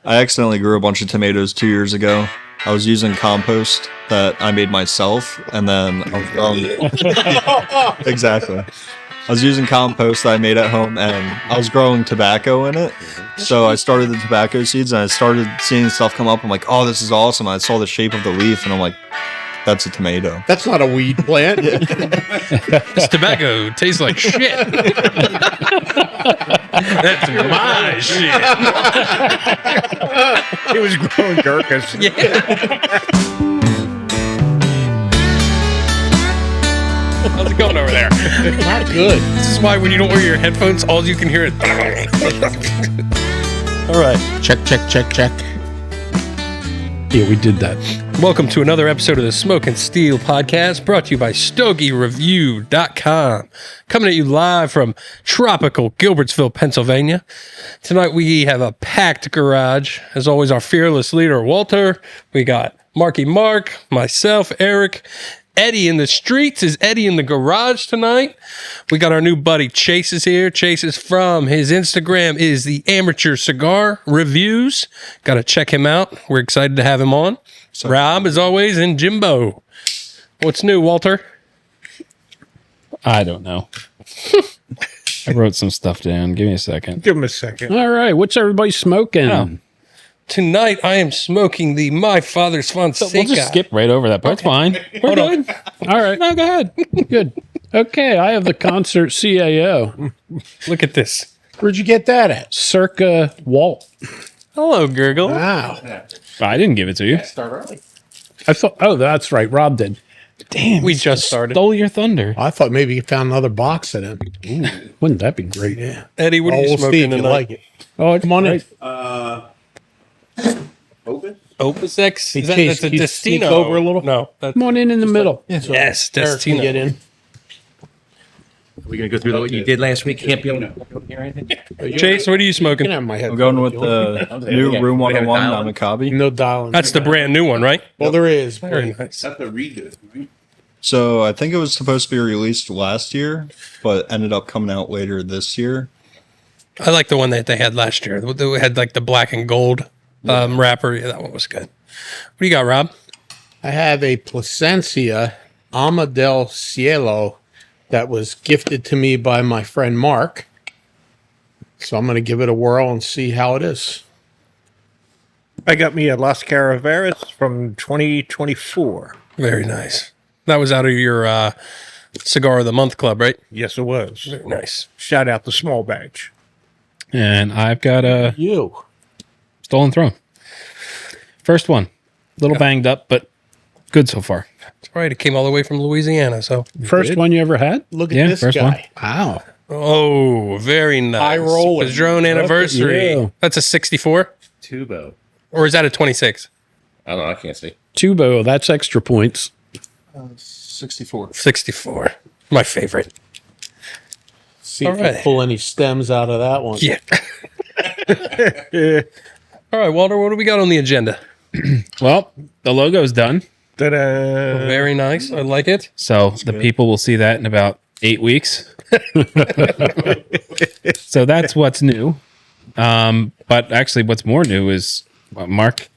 I accidentally grew a bunch of tomatoes 2 years ago. I was using compost that I made myself, and then I was growing. Exactly. I was using compost that I made at home, and I was growing tobacco in it. So I started the tobacco seeds, and I started seeing stuff come up. I'm like, oh, this is awesome. I saw the shape of the leaf, and I'm like, that's a tomato. That's not a weed plant. This tobacco tastes like shit. That's my shit. He was growing gurkhas. How's it going over there? Not good. This is why when you don't wear your headphones, all you can hear is. All right. Check. Yeah, we did that. Welcome to another episode of the Smoke and Steel podcast, brought to you by StogieReview.com. Coming at you live from tropical Gilbertsville, Pennsylvania. Tonight we have a packed garage. As always, our fearless leader, Walter. We got Marky Mark, myself, Eric. Eddie in the streets. Is Eddie in the garage tonight? We got our new buddy Chase is here. Chase is from his Instagram is the Amateur Cigar Reviews. Got to check him out. We're excited to have him on. Rob, as always, and Jimbo. What's new, Walter? I don't know. I wrote some stuff down. Give me a second. Give him a second. All right, what's everybody smoking? Oh. Tonight I am smoking the My Father's Fonseca. We'll just skip right over that part. It's fine. We're good. All right. No, go ahead. Good. Okay, I have the concert CAO. Look at this. Where'd you get that at? Circa Walt. Hello, Gurgle. Wow. I didn't give it to you. I thought, oh, that's right. Rob did. Damn. We just started. Stole your thunder. I thought maybe you found another box of them. Ooh, wouldn't that be great? Yeah. Eddie, what are you We'll see smoking if you tonight? like it. Oh, come on in. Opus X? Hey, Is that, Chase, that's a can you Destino. sneak over a little? No. That's, Come on in the middle. yes, Eric can Destino. get in. Are we going to go through what you did last week? Can't be able to hear anything? Chase, what are you You smoking? can have my head. I'm going with the new Room 101 Namakubi. No dialing. That's the brand new one, right? well, there is. Very nice. That's a redo, right? So I think it was supposed to be released last year, but ended up coming out later this year. I like the one that they had last year. They had like the black and gold wrapper. Yeah, that one was good. What do you got, Rob? I have a Placencia Alma del Cielo that was gifted to me by my friend Mark. So I'm going to give it a whirl and see how it is. I got me a Las Caraveras from 2024. Very nice. That was out of your Cigar of the Month club, right? Yes, it was. Very nice. Shout out the small batch. And I've got a You. Stolen Throne. First one. A little banged up, but good so far. That's right. It came all the way from Louisiana. So, First one you ever had? Look at Yeah, this first guy. Wow. oh, very nice. High roller. Padron anniversary. you. That's a 64, Tubo. or is that a 26? I don't know. I can't see. Tubo, that's extra points. 64. 64. My favorite. See All if right. you pull any stems out of that one. Yeah. All right, Walter, what do we got on the agenda? Well, the logo's done. Ta-da. Very nice. I like it. So the people will see that in about 8 weeks. So that's what's new. But actually, what's more new is Mark.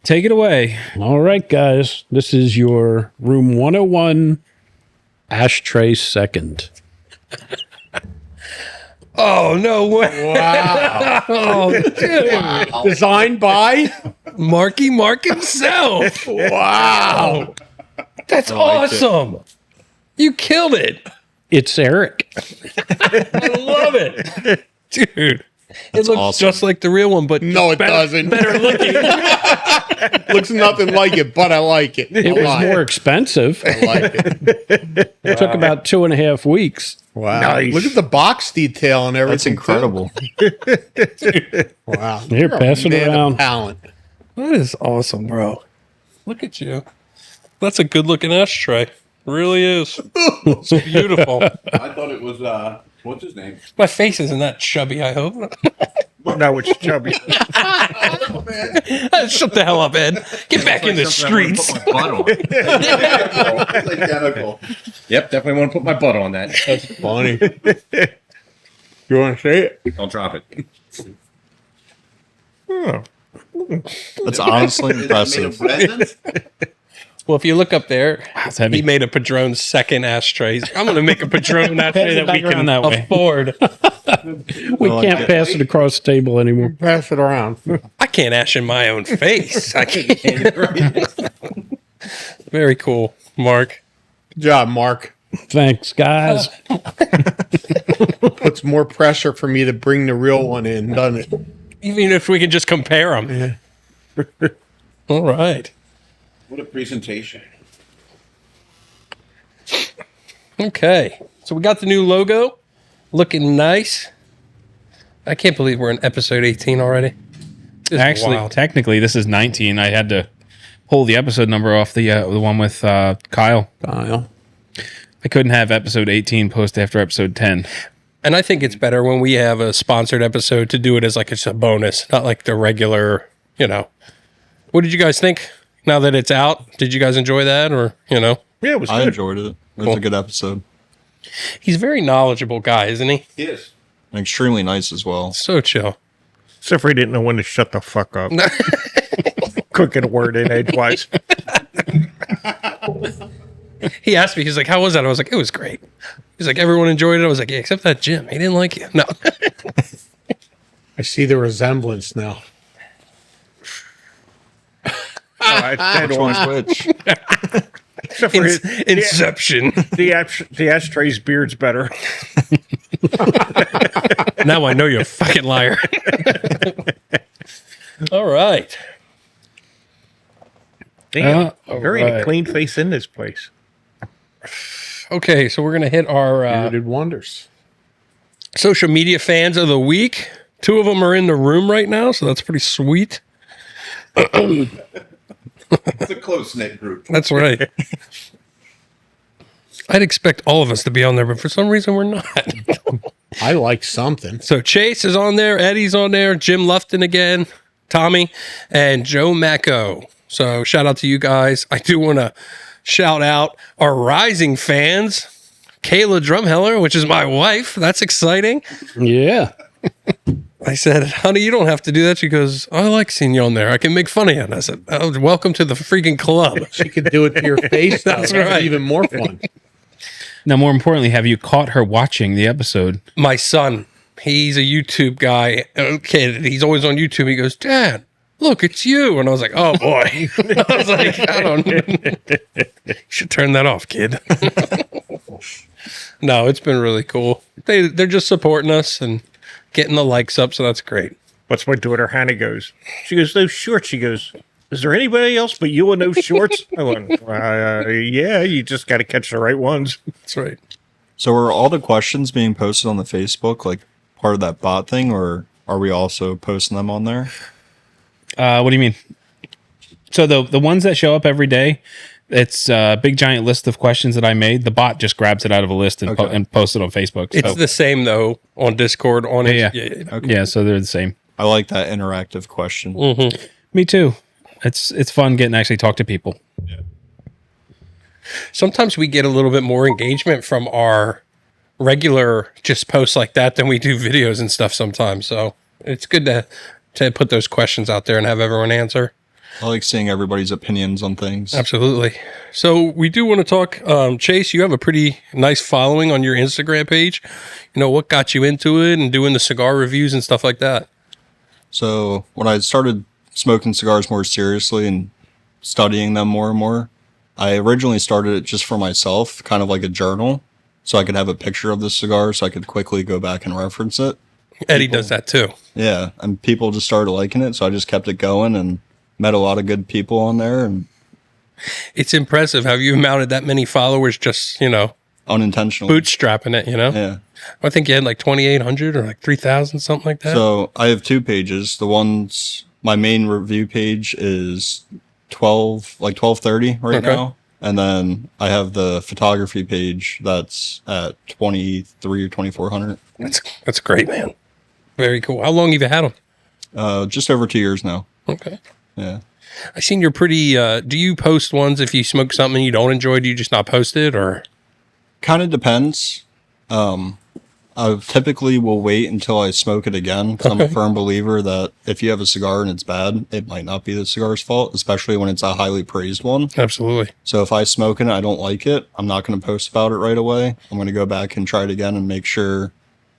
Take it away. All right, guys. This is your room 101 Ashtray second. Oh, no way. Wow. Oh, dude. Designed by? Marky Mark himself. Wow. That's awesome. You killed it. It's Eric. I love it. Dude. It looks awesome. just like the real one, but No, it doesn't. better looking. Looks nothing like it, but I like it. It was more expensive. I like it. It took about 2.5 weeks. Wow. Nice. Look at the box detail and everything. That's incredible. Wow. Here, You're a pass it man of around. Talent. That is awesome, bro. Look at you. That's a good looking ashtray. It really is. It's beautiful. I thought it was, what's his name? My face isn't that chubby, I hope. No, it's chubby. Shut the hell up, Ed. Get back in the streets. Put my butt on. It's identical. Yep, definitely want to put my butt on that. That's funny. You want to say it? Don't drop it. That's honestly Is it made of impressive. resin? Well, if you look up there, That's heavy. he made a Padron second ashtray. He's like, I'm going to make a Padron ashtray that we back can around that way. afford. We like can't it. pass it across the table anymore. Pass it around. I can't ash in my own face. I can't. Very cool, Mark. Good job, Mark. Thanks, guys. Puts more pressure for me to bring the real one in, doesn't it? Even if we can just compare them. Yeah. All right. What a presentation. Okay. So we got the new logo. Looking nice. I can't believe we're in episode 18 already. This is Actually, wild. technically, this is 19. I had to pull the episode number off the one with Kyle. Kyle. I couldn't have episode 18 post after episode 10. And I think it's better when we have a sponsored episode to do it as like it's a bonus, not like the regular, What did you guys think now that it's out? Did you guys enjoy that or, Yeah, it was I good. enjoyed it. It was Cool. a good episode. He's a very knowledgeable guy, isn't he? Yes. And extremely nice as well. So chill. Except for he didn't know when to shut the fuck up. Couldn't get a word in edgewise. He asked me, he's like, how was that? I was like, it was great. He's like, everyone enjoyed it. I was like, yeah, except that Jim. He didn't like it. No. I see the resemblance now. Which one's which? Except for his, Inception. the ashtray's beard's better. Now I know you're a fucking liar. All right. Damn, all there ain't a right. clean face in this place. Okay, so we're going to hit our Bearded wonders. social media fans of the week. 2 of them are in the room right now, so that's pretty sweet. It's a close-knit group. That's right. I'd expect all of us to be on there, but for some reason we're not. I like something. So Chase is on there, Eddie's on there, Jim Lufton again, Tommy, and Joe Macco. So shout out to you guys. I do want to shout out our rising fans, Kayla Drumheller, which is my wife. That's exciting. Yeah. I said, honey, you don't have to do that. She goes, I like seeing you on there. I can make fun of you. And I said, oh, welcome to the freaking club. She could do it to your face. That's That's right. Even more fun. Now, more importantly, have you caught her watching the episode? My son, he's a YouTube guy. Kid, he's always on YouTube. He goes, Dad, look, it's you. And I was like, oh boy. I was like, I don't know. You should turn that off, kid. No, it's been really cool. They're just supporting us and getting the likes up, so that's great. What's my daughter Hannah goes? She goes, those shorts. She goes, is there anybody else but you in those shorts? I went, yeah, you just got to catch the right ones. That's right. So are all the questions being posted on the Facebook like part of that bot thing, or are we also posting them on there? What do you mean? So the ones that show up every day, it's a big giant list of questions that I made. The bot just grabs it out of a list and, Okay. and posts it on Facebook. It's the same, though, on Discord. On it. Yeah. Yeah, so they're the same. I like that interactive question. Me too. It's fun getting to actually talk to people. Sometimes we get a little bit more engagement from our regular just posts like that than we do videos and stuff sometimes. So it's good to put those questions out there and have everyone answer. I like seeing everybody's opinions on things. Absolutely. So we do want to talk, Chase, you have a pretty nice following on your Instagram page. You know, what got you into it and doing the cigar reviews and stuff like that? So when I started smoking cigars more seriously and studying them more and more, I originally started it just for myself, kind of like a journal, so I could have a picture of the cigar so I could quickly go back and reference it. Eddie does that too. Yeah, and people just started liking it, so I just kept it going and met a lot of good people on there, and It's impressive how you mounted that many followers just, unintentionally. bootstrapping it, Yeah. I think you had like 2,800 or like 3,000, something like that. So I have 2 pages. My main review page is 1230 right Okay. now. And then I have the photography page that's at 23 or 2400. That's great, man. Very cool. How long have you had them? Just over 2 years now. Okay. Yeah. I seen you're pretty, do you post ones if you smoke something you don't enjoy? Do you just not post it or? Kind of depends. I I typically will wait until I smoke it again, because I'm a firm believer that if you have a cigar and it's bad, it might not be the cigar's fault, especially when it's a highly praised one. Absolutely. So if I smoke it and I don't like it, I'm not going to post about it right away. I'm going to go back and try it again and make sure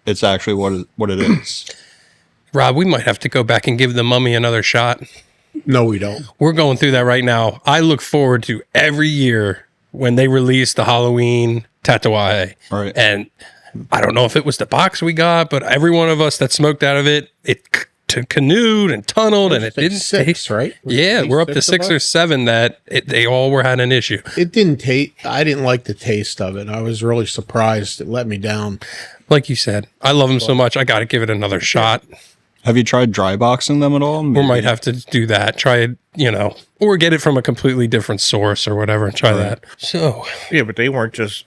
it's actually what it is. Rob, we might have to go back and give the Mummy another shot. No, we don't. We're going through that right now. I look forward to every year when they release the Halloween Tatuaje. Right. And I don't know if it was the box we got, but every one of us that smoked out of it, canoed and tunneled, and it didn't six, taste right? Yeah, we're up to 6 or 7 that they all had an issue. It didn't taste. I didn't like the taste of it. I was really surprised. It let me down. Like you said, I love them so much. I got to give it another shot. Have you tried dry boxing them at all? We might have to do that. Try it, or get it from a completely different source or whatever and try that. So, Yeah, but they weren't just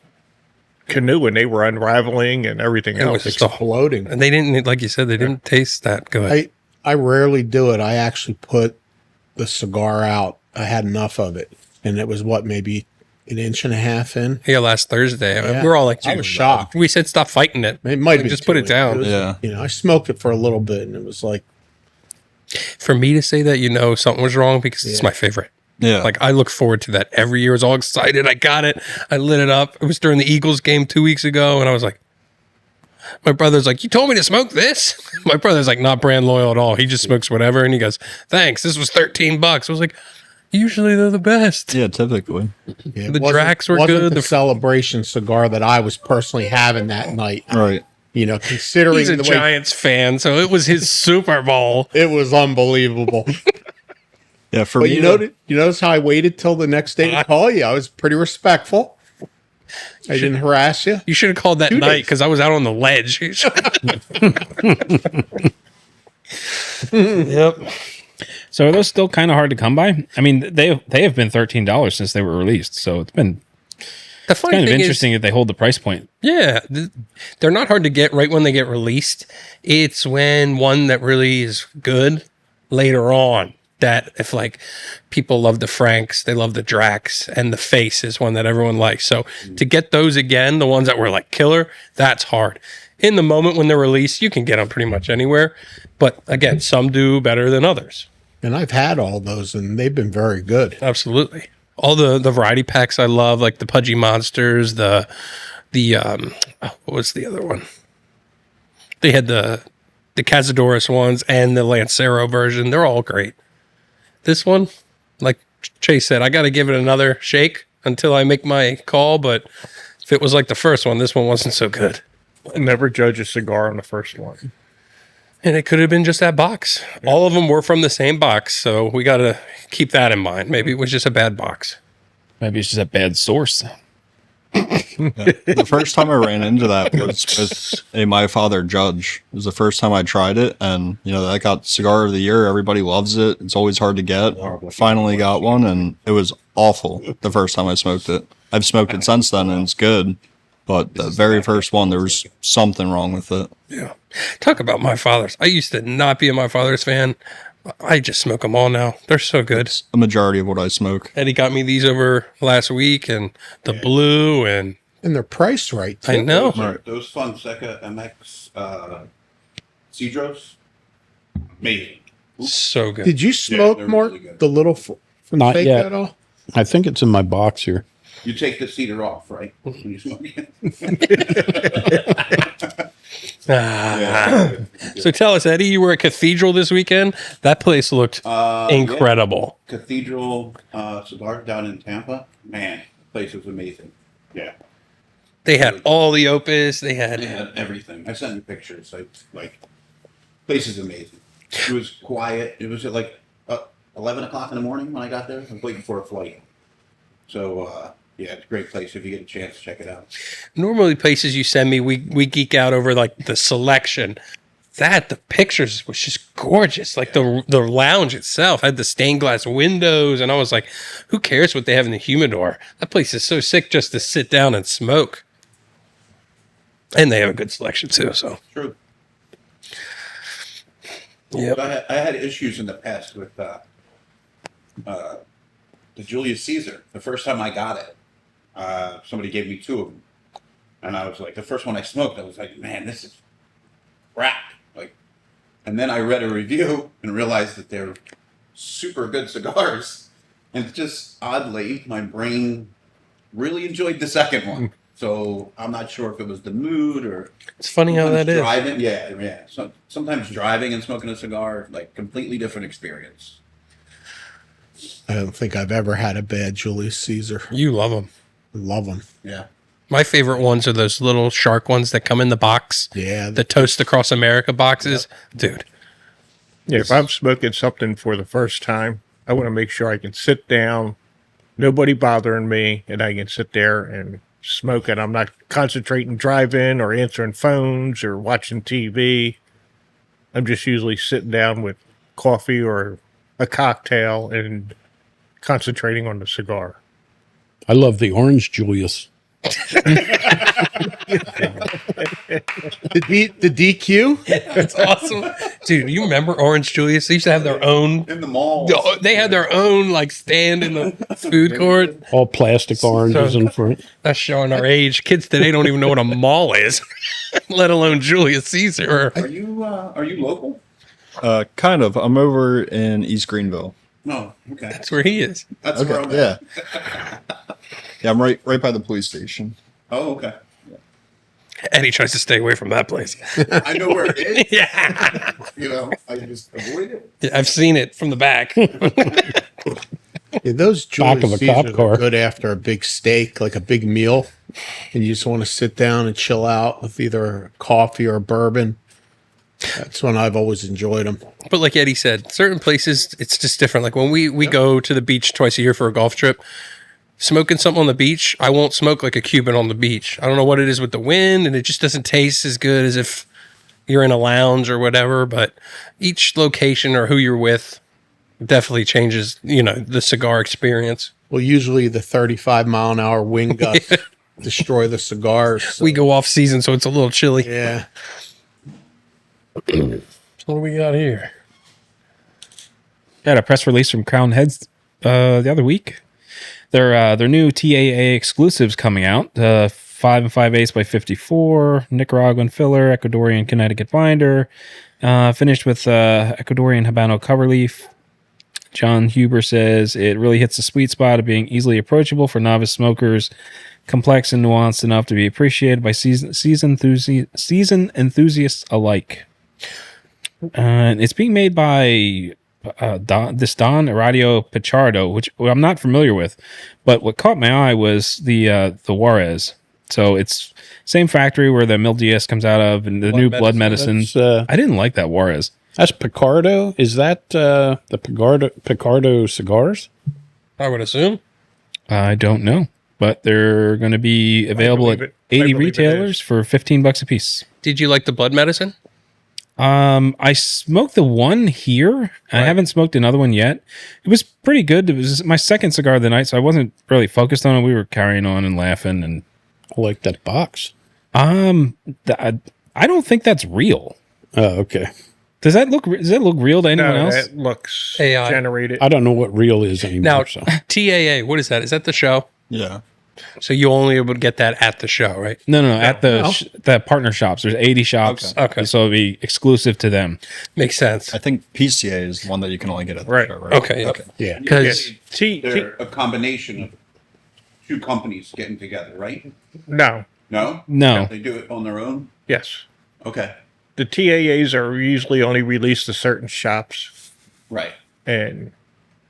canoeing; they were unraveling and everything it was else. just a Exploding. and they didn't, like you said, they didn't taste that good. I rarely do it. I actually put the cigar out. I had enough of it, and it was maybe an inch and a half in. Yeah, last Thursday. Yeah. We're all like, I was shocked. We said stop fighting it. It might Like, be just put it down. Yeah. I smoked it for a little bit, and it was like, For me to say that, something was wrong because it's my favorite. Yeah. Like, I look forward to that every year. I was all excited. I got it. I lit it up. It was during the Eagles game 2 weeks ago, and I was like, my brother's like, you told me to smoke this? My brother's like, not brand loyal at all. He just smokes whatever. And he goes, thanks. This was $13. I was like, usually they're the best. Yeah, typically. yeah, The it wasn't- Dracs were wasn't good. The celebration cigar that I was personally having that night. Right. Considering He's a the way Giants fan, so it was his Super Bowl. it was unbelievable. Yeah, for But me, you notice how I waited till the next day to call you? I was pretty respectful. I didn't harass you. You should have called that 2 night days. because I was out on the ledge. Yep. So are those still kind of hard to come by? I mean, they have been $13 since they were released, so it's been The funny kind of thing interesting that they hold the price point. Yeah, they're not hard to get right when they get released. It's when one that really is good later on that if like people love the Franks, they love the Dracs, and the Face is one that everyone likes. So to get those again, the ones that were like killer, that's hard. In the moment when they're released, you can get them pretty much anywhere. But again, some do better than others. And I've had all those, and they've been very good. Absolutely. All the variety packs I love, like the Pudgy Monsters, the what was the other one? They had the Cazadores ones and the Lancero version. They're all great. This one, like Chase said, I got to give it another shake until I make my call. But if it was like the first one, this one wasn't so good. Never judge a cigar on the first one. And it could have been just that box. All of them were from the same box, so we got to keep that in mind. Maybe it was just a bad box. Maybe it's just a bad source. the first time I ran into that was with a My Father Judge. It was the first time I tried it, and that got Cigar of the Year. Everybody loves it. It's always hard to get. Finally got one, and it was awful the first time I smoked it. I've smoked it since then, and it's good. But the very first one, there was something wrong with it. Yeah. Talk about My Father's. I used to not be a My Father's fan. I just smoke them all now. They're so good. It's a majority of what I smoke. Eddie got me these over last week, and the blue, and And they're priced right, too. I know. Those Fonseca MX Cedros, amazing. So good. Did you smoke, they're Mark, really good. the little from Not Fake yet. at all? I think it's in my box here. You take the cedar off, right? When you smoke it. So tell us, Eddie, you were at Cathedral this weekend. That place looked incredible. Yeah. Cathedral Cigar down in Tampa. Man, the place was amazing. Yeah. They had all the Opus. They had They had everything. I sent you pictures. Place is amazing. It was quiet. It was at 11 o'clock in the morning when I got there. I was waiting for a flight. So, yeah, it's a great place. If you get a chance, check it out. normally places you send me, we geek out over like the selection. The pictures was just gorgeous. Like the lounge itself had the stained glass windows, and I was like, who cares what they have in the humidor? That place is so sick just to sit down and smoke. And they have a good selection too. So True. Yep. I had issues in the past with the Julius Caesar. The first time I got it, somebody gave me 2 of them. And I was like, the first one I smoked, I was like, man, this is crap. Like, and then I read a review and realized that they're super good cigars. And just oddly, my brain really enjoyed the second one. So I'm not sure if it was the mood or It's funny how that is. driving. Yeah. So, sometimes driving and smoking a cigar, like completely different experience. I don't think I've ever had a bad Julius Caesar. You love them. Love them. Yeah. My favorite ones are those little shark ones that come in the box. Yeah. The Toast Across America boxes. Dude. Yeah, if I'm smoking something for the first time, I want to make sure I can sit down, nobody bothering me, and I can sit there and smoke it. I'm not concentrating driving or answering phones or watching TV. I'm just usually sitting down with coffee or a cocktail and concentrating on the cigar. I love the orange Julius. The DQ? That's awesome. Dude, you remember Orange Julius? They used to have their own. In the mall. They had their own like stand in the food court. All plastic oranges in front. That's showing our age. Kids today don't even know what a mall is, let alone Julius Caesar. Are you local? Kind of. I'm over in East Greenville. No. Okay. That's where he is. That's where I'm Yeah. at. Yeah, I'm right by the police station. Oh, okay. Eddie tries to stay away from that place. I know where it is. Yeah, You know, I just avoid it. I've seen it from the back. Yeah, those Back Julius of a cop Caesars car. are good after a big steak, like a big meal, and you just want to sit down and chill out with either coffee or bourbon. That's when I've always enjoyed them. But like Eddie said, certain places it's just different. Like when we go to the beach twice a year for a golf trip, smoking something on the beach, I won't smoke like a Cuban on the beach. I don't know what it is with the wind, and it just doesn't taste as good as if you're in a lounge or whatever. But each location or who you're with definitely changes, the cigar experience. Well, usually the 35-mile-an-hour wind gusts destroy the cigars. So, We go off season, so it's a little chilly. yeah. So what do we got here? Got a press release from Crown Heads the other week. Their new TAA exclusives coming out. 5 5/8 by 54, Nicaraguan filler, Ecuadorian Connecticut binder, finished with Ecuadorian Habano cover leaf. John Huber says it really hits the sweet spot of being easily approachable for novice smokers, complex and nuanced enough to be appreciated by season enthusiasts alike. And it's being made by Don Iradio Pichardo, which I'm not familiar with, but what caught my eye was the Juarez. So it's same factory where the Mil DS comes out of, and the new blood medicine. I didn't like that Juarez. That's Picardo. Is that the Picardo cigars? I would assume. I don't know, but they're going to be available at believe it. 80 I believe it retailers is. for $15 a piece. Did you like the blood medicine? I smoked the one here. I haven't smoked another one yet. It was pretty good. It was my second cigar of the night, so I wasn't really focused on it. We were carrying on and laughing, and I like that box. I don't think that's real. Oh, okay. Does that look real to anyone No, else? that looks AI. generated. I don't know what real is anymore. Now, So. TAA, what is that? Is that the show? Yeah. So you only able to get that at the show, right? No. At the partner shops, there's 80 shops. Okay. So it'll be exclusive to them. Makes sense. I think PCA is the one that you can only get at the Right. show, right? Okay. Yeah. Because They're a combination of two companies getting together, right? No. No? No. They do it on their own? Yes. Okay. The TAAs are usually only released to certain shops, Right. and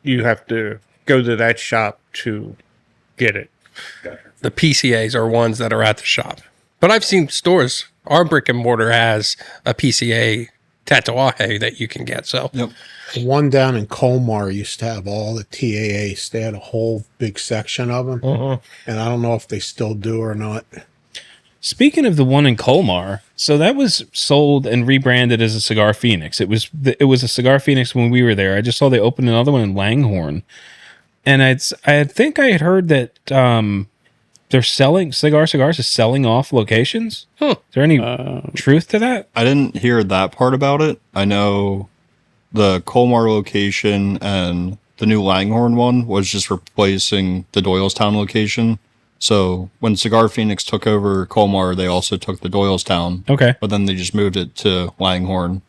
you have to go to that shop to get it. Gotcha. the PCAs are ones that are at the shop. But I've seen stores, our brick and mortar has a PCA Tatuaje that you can get. So Yep. The one down in Colmar used to have all the TAAs. They had a whole big section of them. And I don't know if they still do or not. Speaking of the one in Colmar, so that was sold and rebranded as a Cigar Phoenix. It was a Cigar Phoenix when we were there. I just saw they opened another one in Langhorne, and I think I had heard that they're selling Cigars is selling off locations. Is there any truth to that? I didn't hear that part about it. I know the Colmar location and the new Langhorne one was just replacing the Doylestown location So when Cigar Phoenix took over Colmar, they also took the Doylestown. Okay. But then they just moved it to Langhorne.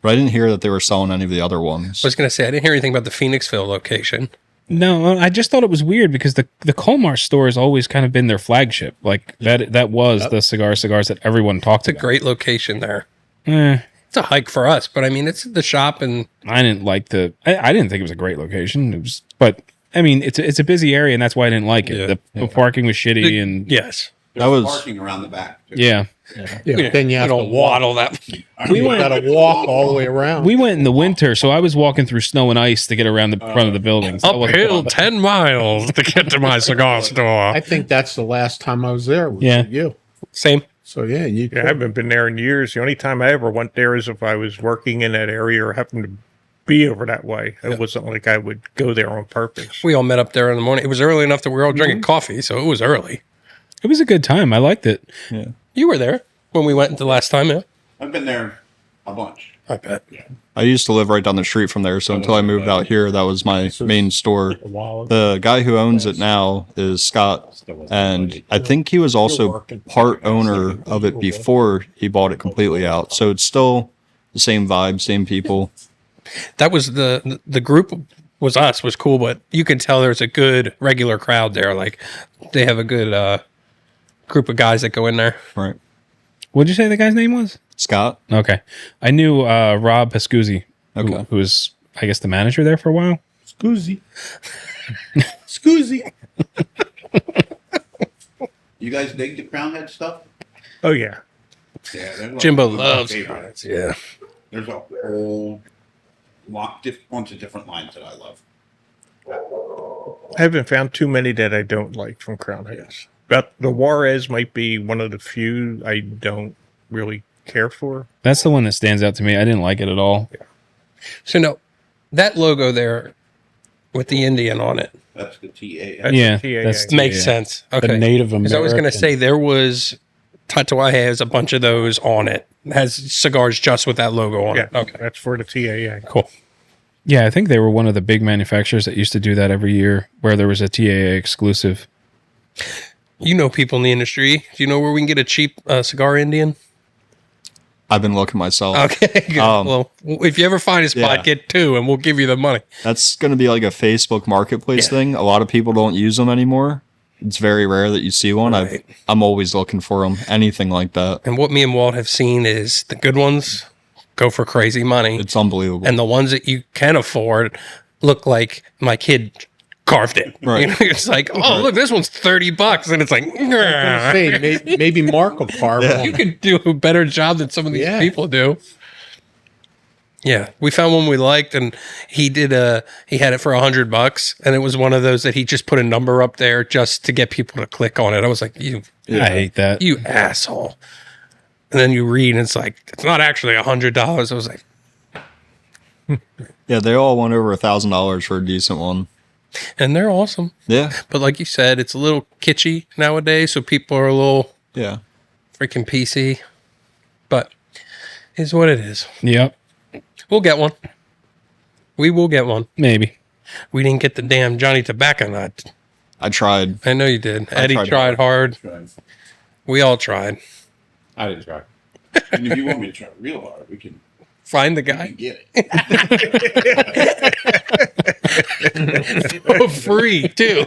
But I didn't hear that they were selling any of the other ones. I was going to say, I didn't hear anything about the Phoenixville location. No, I just thought it was weird because the Colmar store has always kind of been their flagship. Like that was the cigars that everyone talked It's a about. great location there. Eh, It's a hike for us, but I mean, it's the shop and I didn't like I didn't think it was a great location. It was, but I mean, it's a busy area, and that's why I didn't like it. Yeah. The parking was shitty, and yes. There's That was- parking around the back. Too. yeah. Yeah, but then you have to don't walk. waddle that. We got to walk all the way around. We went in the winter, so I was walking through snow and ice to get around the front of the buildings. That wasn't Uphill fun. 10 miles to get to my cigar store. I think that's the last time I was there. Was Yeah. with you. Same. So yeah, you. Yeah, I haven't been there in years. The only time I ever went there is if I was working in that area or happened to be over that way. It wasn't like I would go there on purpose. We all met up there in the morning. It was early enough that we were all drinking coffee, so it was early. It was a good time. I liked it. You were there when we went the last time, yeah? I've been there a bunch. I bet. I used to live right down the street from there, so until I moved out here, that was my main store. The guy who owns it now is Scott, and I think he was also part owner of it before he bought it completely out. So it's still the same vibe, same people. That was the group was us, was cool, but you can tell there's a good regular crowd there. Like, they have a good group of guys that go in there. Right. What did you say the guy's name was? Scott? Okay. I knew Rob Pascuzzi, Okay. who was, I guess, the manager there for a while. Scoozy. Scoozy. You guys dig the crown head stuff? Oh, yeah. Yeah. they're like Jimbo one of my loves favorites. Yeah. There's a whole bunch of different lines that I love. I haven't found too many that I don't like from Crown Heads. But the Juarez might be one of the few I don't really care for. That's the one that stands out to me. I didn't like it at all. So, no, that logo there with the Indian on it That's the TA. That's Yeah, the TAA. that's- makes Yeah. sense. The Okay. Native Because American. I was going to say there was Tatuaje has a bunch of those on it. It has cigars just with that logo on Yeah, it. Okay. that's for the TAA. Cool. Yeah, I think they were one of the big manufacturers that used to do that every year, where there was a TAA exclusive. You know people in the industry. Do you know where we can get a cheap cigar Indian? I've been looking myself. Okay, good. Well, if you ever find a spot, Yeah. get two, and we'll give you the money. That's going to be like a Facebook marketplace Yeah. thing. A lot of people don't use them anymore. It's very rare that you see one. Right. I'm always looking for them. Anything like that. And what me and Walt have seen is the good ones go for crazy money, It's unbelievable. and the ones that you can afford look like my kid carved it. Right. You know, it's like, oh, look, this one's $30, and it's like, "Nah." Say, maybe Mark will carve Yeah. one. You could do a better job than some of these Yeah. people do. Yeah, we found one we liked, and he had it for $100, and it was one of those that he just put a number up there just to get people to click on it. I was like, I hate that. you asshole. And then you read, and it's like, it's not actually $100. I was like, Yeah, they all went over $1,000 for a decent one. and they're awesome. Yeah. But like you said, it's a little kitschy nowadays, so people are a little Yeah. freaking PC. But it's what it is. Yep, We'll get one. We will get one. maybe. We didn't get the damn Johnny Tobacco Nut. I tried. I know you did. I Eddie tried tried hard. We all tried. I didn't try. And if you want me to try real hard, we can Find the guy get it. for free, too.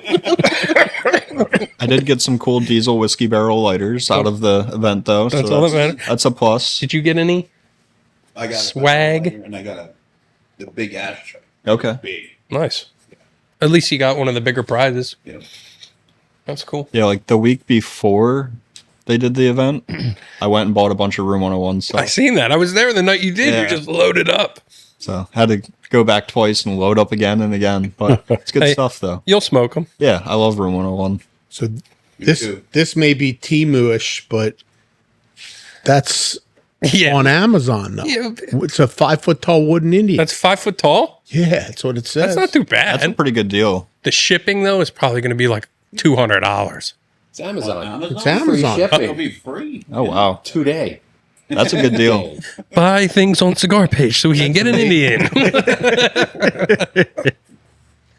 I did get some cool diesel whiskey barrel lighters out of the event, though. That's all that matters. That's a plus. Did you get any? I got Swag. and I got the big ashtray. Okay. Big. Nice. At least you got one of the bigger prizes. Yeah. That's cool. Yeah, like the week before they did the event, I went and bought a bunch of Room 101 I stuff. seen that. I was there the night you did. Yeah. You just loaded up. So had to go back twice and load up again and again. But it's good Hey. stuff, though. You'll smoke them. Yeah, I love Room 101. So this too. this may be Timu-ish, but that's Yeah. on Amazon though. Yeah. It's a 5 foot tall wooden Indian. That's 5 foot tall. yeah, that's what it says. That's not too bad. That's a pretty good deal. The shipping though is probably going to be like $200. It's Amazon. Amazon? It's Amazon. Free It'll shipping. be free. Oh, wow. Today. That's a good deal. Buy things on Cigar Page so we can get an Indian.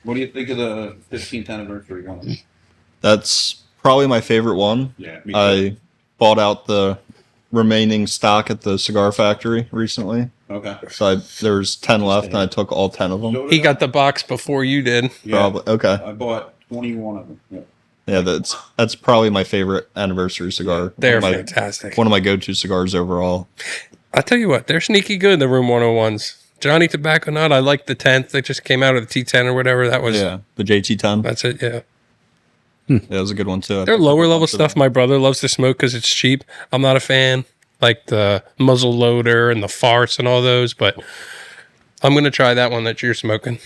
What do you think of the 15th anniversary one? That's probably my favorite one. Yeah, me too. I bought out the remaining stock at the cigar factory recently. Okay. So there was 10 left, and I took all 10 of them. So He did got the box before you did. Yeah. Probably. Okay. I bought 21 of them. Yeah. Yeah, that's probably my favorite anniversary cigar. They're One of my- fantastic. One of my go-to cigars overall. I tell you what, they're sneaky good, the Room 101s. Johnny Tobacco Nut, I like the 10th. They just came out of the T10 or whatever. That was, Yeah, the JT10. that's it, yeah. Yeah, that was a good one too. They're lower level stuff. My brother loves to smoke because it's cheap. I'm not a fan, like the muzzle loader and the farce and all those, but I'm going to try that one that you're smoking.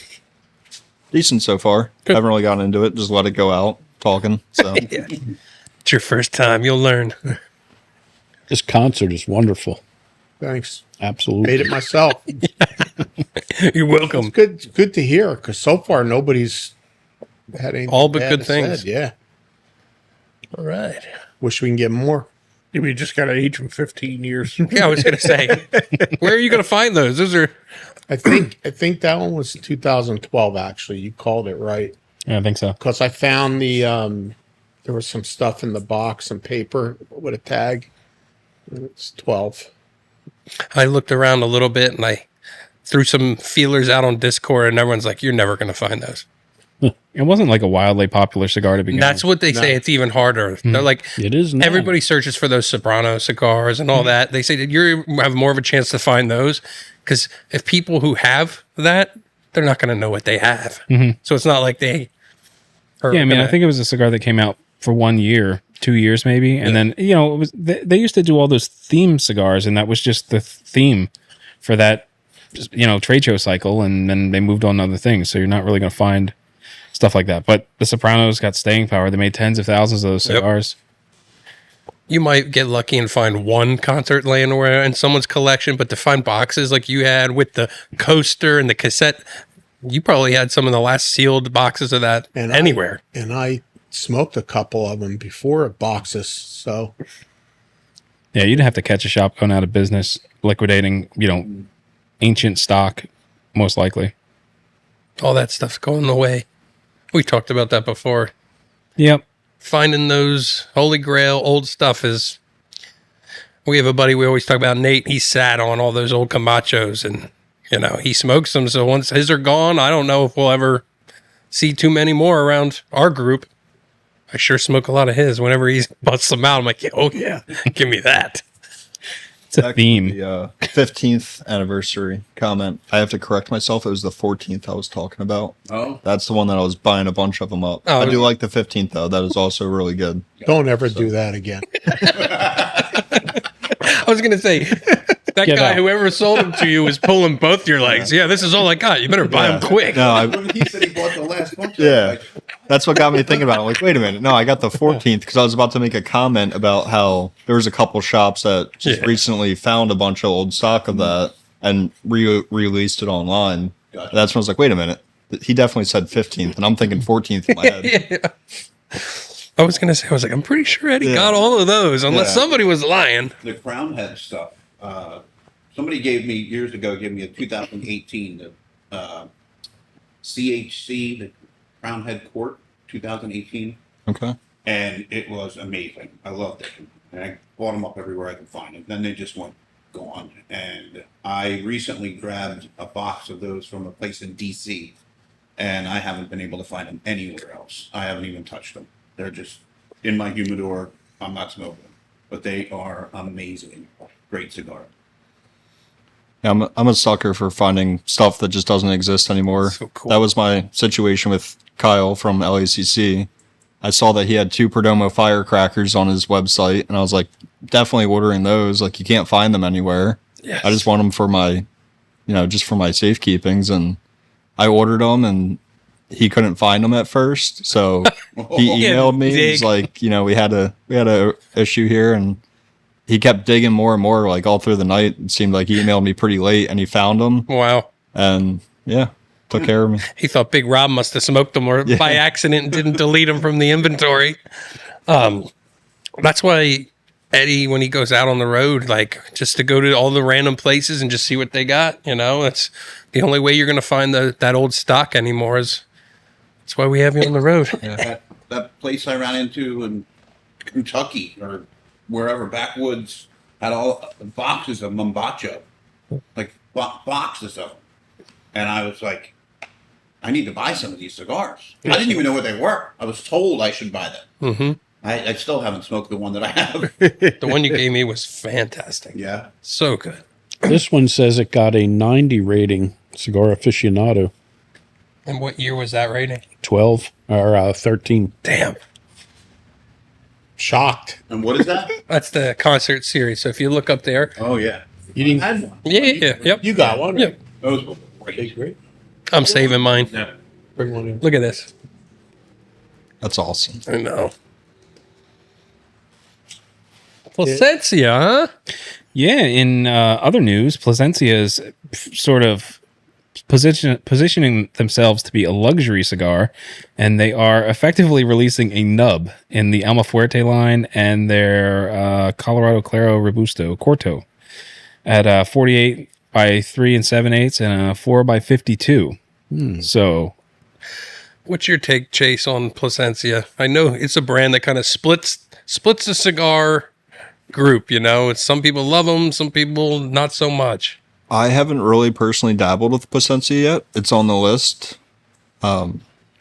Decent so far. Good. Haven't really gotten into it. Just let it go out talking. So Yeah. It's your first time. You'll learn. This concert is wonderful. Thanks. Absolutely. Made it myself. You're welcome. Good to hear, because so far nobody's had anything All but bad good to things. said. Yeah. All right. Wish we can get more. You just got to age them 15 years. Yeah, I was going to say, where are you going to find those? Those are, I think that one was 2012. Actually, you called it right, Yeah, I think so. because I found the there was some stuff in the box, some paper with a tag. It's 12. I looked around a little bit and I threw some feelers out on Discord and everyone's like, you're never going to find those. It wasn't like a wildly popular cigar to begin That's with. what they say. It's even harder. They're like, It is now. everybody searches for those Soprano cigars and all that. They say that you have more of a chance to find those because if people who have that, they're not going to know what they have. So it's not like they are. Yeah, I mean, I gonna- think it was a cigar that came out for 1 year, 2 years maybe, and then it was they used to do all those theme cigars, and that was just the theme for that, trade show cycle, and then they moved on to other things. So you're not really going to find stuff like that. But the Sopranos got staying power. They made tens of thousands of those Yep. cigars. you might get lucky and find one concert laying around in someone's collection, but to find boxes like you had with the coaster and the cassette, you probably had some of the last sealed boxes of that And anywhere. I smoked a couple of them before boxes. So Yeah, you'd have to catch a shop going out of business, liquidating, ancient stock, most likely. All that stuff's going away. We talked about that before. Yep. Finding those holy grail old stuff is. We have a buddy we always talk about, Nate. He sat on all those old Camachos and, he smokes them. So once his are gone, I don't know if we'll ever see too many more around our group. I sure smoke a lot of his. Whenever he busts them out, I'm like, oh, yeah, give me that. It's a theme. The 15th anniversary comment. I have to correct myself. It was the 14th I was talking about. Oh, That's the one that I was buying a bunch of them up. Oh, I do like the 15th though. That is also really good. don't ever do that again. I was going to say, that Get guy, out. whoever sold them to you, was pulling both your legs. Yeah, this is all I got. You better buy them quick. No, he said he bought the last bunch. Yeah. That's what got me thinking about it. I'm like, wait a minute. No, I got the 14th because I was about to make a comment about how there was a couple shops that just Yeah. recently found a bunch of old stock of that and released it online. Gotcha. That's when I was like, wait a minute. He definitely said 15th, and I'm thinking 14th in my head. Yeah. I was going to say, I'm pretty sure Eddie Yeah. got all of those, unless Yeah. somebody was lying. The Crown Head stuff. Somebody gave me a 2018 CHC, the Crown Head Court 2018, Okay. and it was amazing. I loved it, and I bought them up everywhere I could find them. Then they just went gone, and I recently grabbed a box of those from a place in DC, and I haven't been able to find them anywhere else. I haven't even touched them. They're just in my humidor. I'm not smoking them, but they are amazing. Great cigar. Yeah, I'm a sucker for finding stuff that just doesn't exist anymore. So cool. That was my situation with Kyle from LACC. I saw that he had 2 Perdomo firecrackers on his website, and I was like, definitely ordering those. Like, you can't find them anywhere. Yes. I just want them for my, just for my safekeepings. And I ordered them, and he couldn't find them at first. So he Yeah, emailed me. He was dig. like, we had a issue here, and he kept digging more and more, like all through the night. It seemed like he emailed me pretty late, and he found them, Wow. and yeah, took care of me. He thought Big Rob must have smoked them or by accident and didn't delete them from the inventory. That's why Eddie, when he goes out on the road, like just to go to all the random places and just see what they got, that's the only way you're going to find that old stock anymore. That's why we have you on the road. that place I ran into in Kentucky or wherever, backwoods, had all boxes of Mombacho, like boxes of them. And I was like, I need to buy some of these cigars. I didn't even know what they were. I was told I should buy them. Mm-hmm. I still haven't smoked the one that I have. The one you gave me was fantastic. Yeah. So good. This one says it got a 90 rating, Cigar Aficionado, And what year was that rating? 12 or 13. Damn. Shocked. And what is that? That's the concert series. So if you look up there. Oh, yeah. You didn't. I had one. Yeah. Yep. You got one. Yep. Those were great. Great. I'm saving mine. Bring one in. Look at this. That's awesome. I know. Placencia, huh? Yeah, in other news, Placencia is sort of positioning themselves to be a luxury cigar, and they are effectively releasing a nub in the Alma Fuerte line and their Colorado Claro Robusto Corto at 48 by 3 7/8 and a 4 by 52. So, What's your take, Chase, on Placencia? I know it's a brand that kind of splits the cigar group. You know, it's some people love them, some people not so much. I haven't really personally dabbled with Placencia yet. It's on the list. I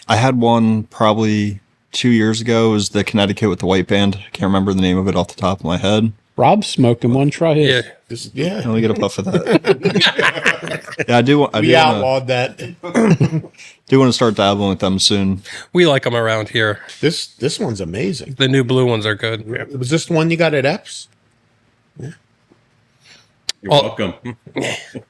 had one probably 2 years ago. It was the Connecticut with the white band. I can't remember the name of it off the top of my head. Rob's smoking one. Try his. Yeah. Yeah. Let me get a puff of that. Yeah, I do. I We do wanna, outlawed that. do want to start dabbling with them soon. We like them around here. This one's amazing. The new blue ones are good. Was this the one you got at Epps? You're Oh. welcome.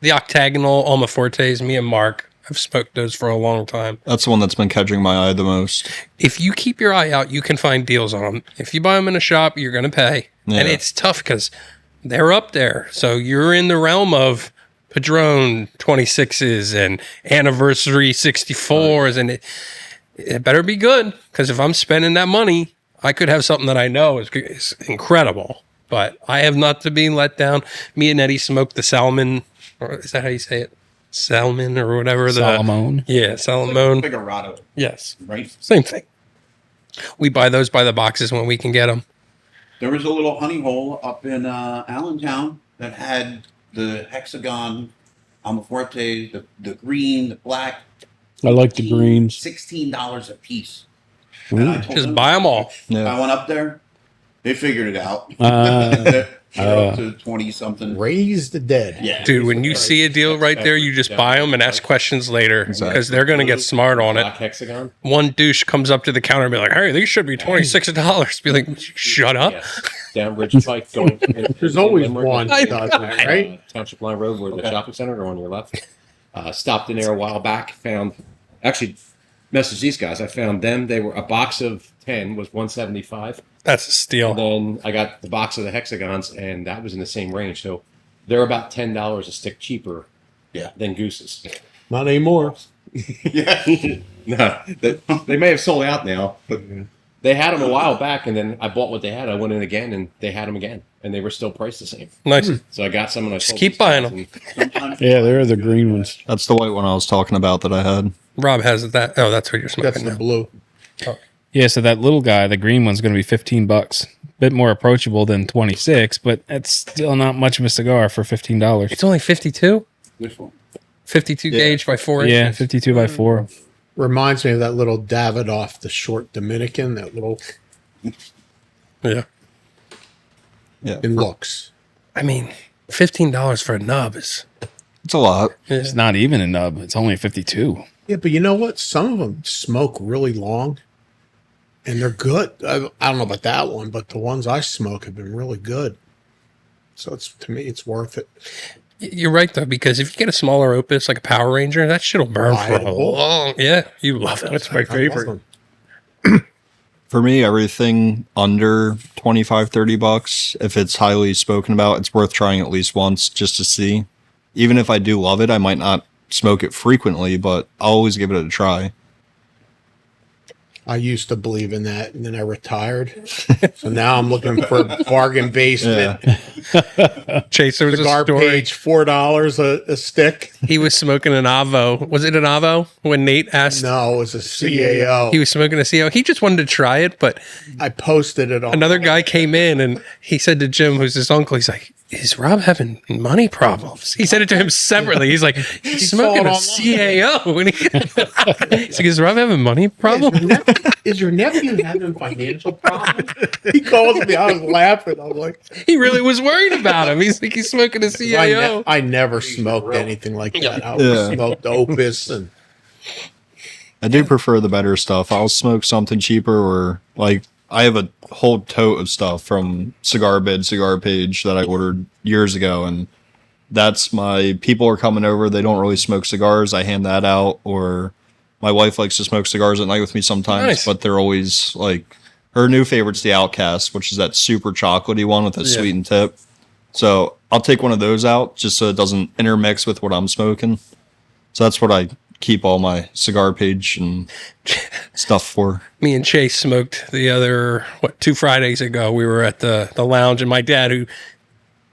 The octagonal Alma Fortes, me and Mark have smoked those for a long time. That's the one that's been catching my eye the most. If you keep your eye out, you can find deals on them. If you buy them in a shop, you're going to pay. Yeah. And it's tough because they're up there. So you're in the realm of Padron 26s and Anniversary 64s. And it better be good, because if I'm spending that money, I could have something that I know is incredible. But I have not to be let down. Me and Eddie smoked the Salmon, or is that how you say it? Salmon or whatever. Salomon. Yeah, Salmon. Figurado, Yes, right? same thing. We buy those by the boxes when we can get them. There was a little honey hole up in Allentown that had the hexagon Almaforte, the green, the black. I like the greens. $16 a piece. And I told Just them, buy them all. Yeah. I went up there. They figured it out. They're up to 20 something. Raise the dead. Yeah. Dude, when you see a deal right there, you just buy them and ask questions later, because they're going to get smart on it. Black hexagon. One douche comes up to the counter and be like, hey, these should be $26. Be like, shut up. Yeah. Down Ridge Pike going. There's always Limerick, one. I that does that, right? Township Line Road, where the shopping center are on your left. Stopped in there a while back. Actually messaged these guys. I found them. They were a box of 10 was $175. That's a steal. And then I got the box of the hexagons, and that was in the same range. So they're about $10 a stick cheaper, than Goose's. Not anymore. Yeah. No, they may have sold out now, but they had them a while back, and then I bought what they had. I went in again, and they had them again, and they were still priced the same. Nice. So I got some, and I Just sold keep these buying guys, them. and Sometimes Yeah, they're the green ones. That's the white one I was talking about that I had. Rob has that. Oh, that's what you're That's smoking the now. blue. Yeah, so that little guy, the green one's going to be $15. Bit more approachable than 26, but that's still not much of a cigar for $15. It's only 52? Which one? 52 gauge by 4 Yeah, inches. 52 by 4. Reminds me of that little Davidoff, the short Dominican, that little Yeah. Yeah. in looks. I mean, $15 for a nub is. It's a lot. It's not even a nub. It's only 52. Yeah, but you know what? Some of them smoke really long, and they're good. I don't know about that one, but the ones I smoke have been really good. So it's, to me, it's worth it. You're right, though, because if you get a smaller Opus, like a Power Ranger, that shit'll burn for a Viable. long. Yeah, you love it. That's my I love favorite. them. For me, everything under $25-$30, if it's highly spoken about, it's worth trying at least once just to see. Even if I do love it, I might not smoke it frequently, but I'll always give it a try. I used to believe in that, and then I retired. So now I'm looking for bargain basement. Chase, there was a Cigar story. page, $4 a stick. He was smoking an Avo. Was it an Avo? When Nate asked, No, it was a CAO. he was smoking a CO. He just wanted to try it, but I posted it on. another guy came in and he said to Jim, who's his uncle, he's like, "Is Rob having money problems?" He said it to him separately. He's like, "He's smoking saw a it CAO." And he's like, "Is Rob having money problems?" Is your nephew having financial problems? He calls me. I was laughing. I was like, He really was worried about him. He's like, he's smoking a CAO. I never smoked anything like that. I Yeah. smoked Opus and I do prefer the better stuff. I'll smoke something cheaper, or like I have a whole tote of stuff from Cigar Page that I ordered years ago, and that's my people are coming over. They don't really smoke cigars. I hand that out, or my wife likes to smoke cigars at night with me sometimes, Nice. but they're always like her new favorite's the Outcast, which is that super chocolatey one with a sweetened tip. So I'll take one of those out just so it doesn't intermix with what I'm smoking. So that's what I keep all my Cigar Page and stuff for. Me and Chase smoked the other, 2 Fridays ago. We were at the lounge, and my dad, who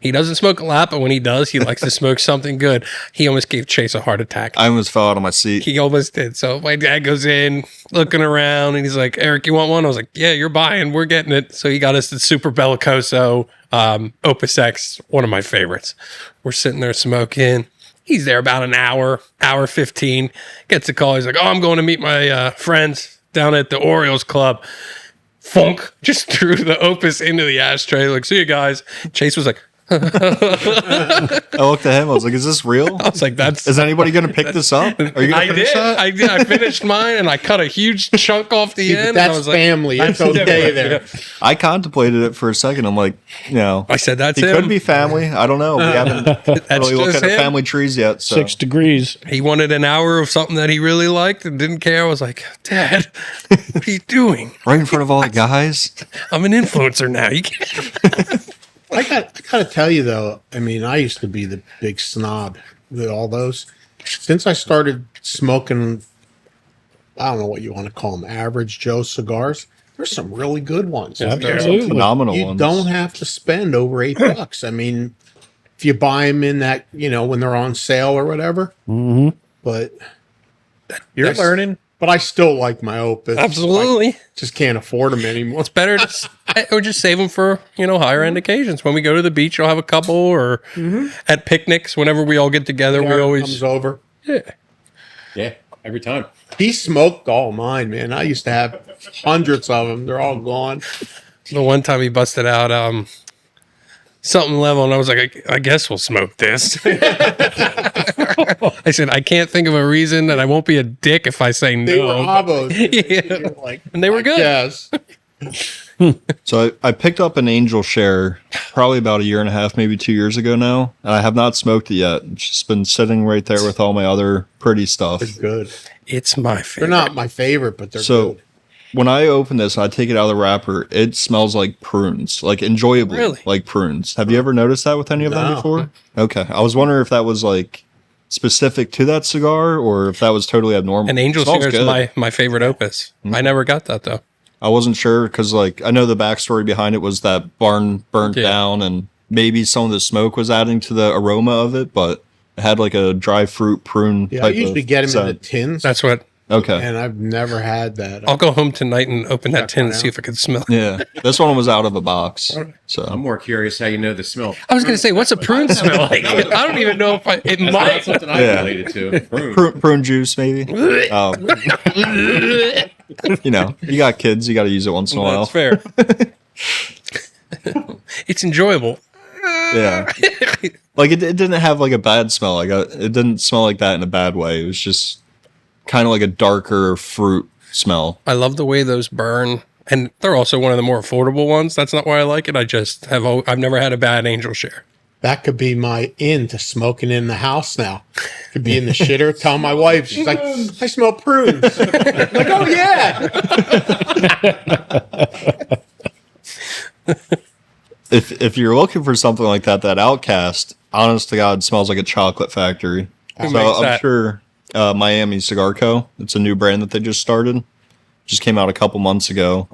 he doesn't smoke a lot, but when he does, he likes to smoke something good. He almost gave Chase a heart attack. I almost fell out of my seat. He almost did. So my dad goes in, looking around, and he's like, "Eric, you want one?" I was like, "Yeah, you're buying. We're getting it." So he got us the Super Bellicoso Opus X, one of my favorites. We're sitting there smoking. He's there about an hour 15. Gets a call. He's like, "Oh, I'm going to meet my friends down at the Orioles Club." Funk just threw the Opus into the ashtray. Like, "See you guys." Chase was like, I looked at him. I was like, "Is this real? I was like, "That's." Is anybody going to pick this up? Are you going I to finish did. that?" I did. I finished mine and I cut a huge chunk off the end. And I that's was like, family. It's okay there. I contemplated it for a second. I'm like, I said, "That's he him." could be family. I don't know. We haven't really looked just at him. family trees yet. So 6 degrees. He wanted an hour of something that he really liked and didn't care. I was like, "Dad, what are you doing? right in front of all the guys. I'm an influencer now. You can't." I gotta tell you though, I mean, I used to be the big snob with all those. Since I started smoking, I don't know what you want to call them, average Joe cigars. There's some really good ones. Absolutely. Phenomenal You ones. don't have to spend over $8. I mean, if you buy them in that, when they're on sale or whatever. Mm-hmm. But You're learning. But I still like my Opus. Absolutely. I just can't afford them anymore. It's better to or just save them for, higher end occasions. When we go to the beach, you'll have a couple, or at picnics, whenever we all get together, we Eric always. comes over. Yeah, every time. He smoked all mine, man. I used to have hundreds of them. They're all gone. The one time he busted out something level, and I was like, I guess we'll smoke this. I said, I can't think of a reason, and I won't be a dick if I say no. They were Avos. Yeah. You're like, And they were good. Yes. So I picked up an Angel Share probably about a year and a half, maybe 2 years ago now, and I have not smoked it yet. It's just been sitting right there with all my other pretty stuff. They're good. It's my They're favorite. not my favorite, but they're So good. when I open this and I take it out of the wrapper, it smells like prunes, like enjoyably Really? like prunes. Have you ever noticed that with any of them No. before? Okay. I was wondering if that was like specific to that cigar or if that was totally abnormal. An Angel Smells Cigar is good. my favorite Opus. I never got that, though. I wasn't sure because, like, I know the backstory behind it was that barn burnt Yeah. down and maybe some of the smoke was adding to the aroma of it, but it had like a dry fruit prune. Yeah, I type usually of get them in the scent. tins, That's what. Okay. and I've never had that. I'll go home tonight and open that tin and one see out. if I can smell it. Yeah. This one was out of a box. I'm So more curious how you know the smell. I was going to say, what's a prune smell like? I don't even know if it It's not might. something I Yeah. related to. Prune. prune juice, maybe. You know, you got kids, you got to use it once in a while. That's fair. It's enjoyable. Yeah. Like it didn't have like a bad smell. Like it didn't smell like that in a bad way. It was just kind of like a darker fruit smell. I love the way those burn, and they're also one of the more affordable ones. That's not why I like it. I just I've never had a bad Angel Share. That could be my in to smoking in the house now. Could be in the shitter. Tell my wife, she's like, I smell prunes. I'm like, oh yeah. If you're looking for something like that, that Outcast, honest to God, smells like a chocolate factory. Who So makes I'm that? sure Miami Cigar Co. It's a new brand that they just started. Just came out a couple months ago.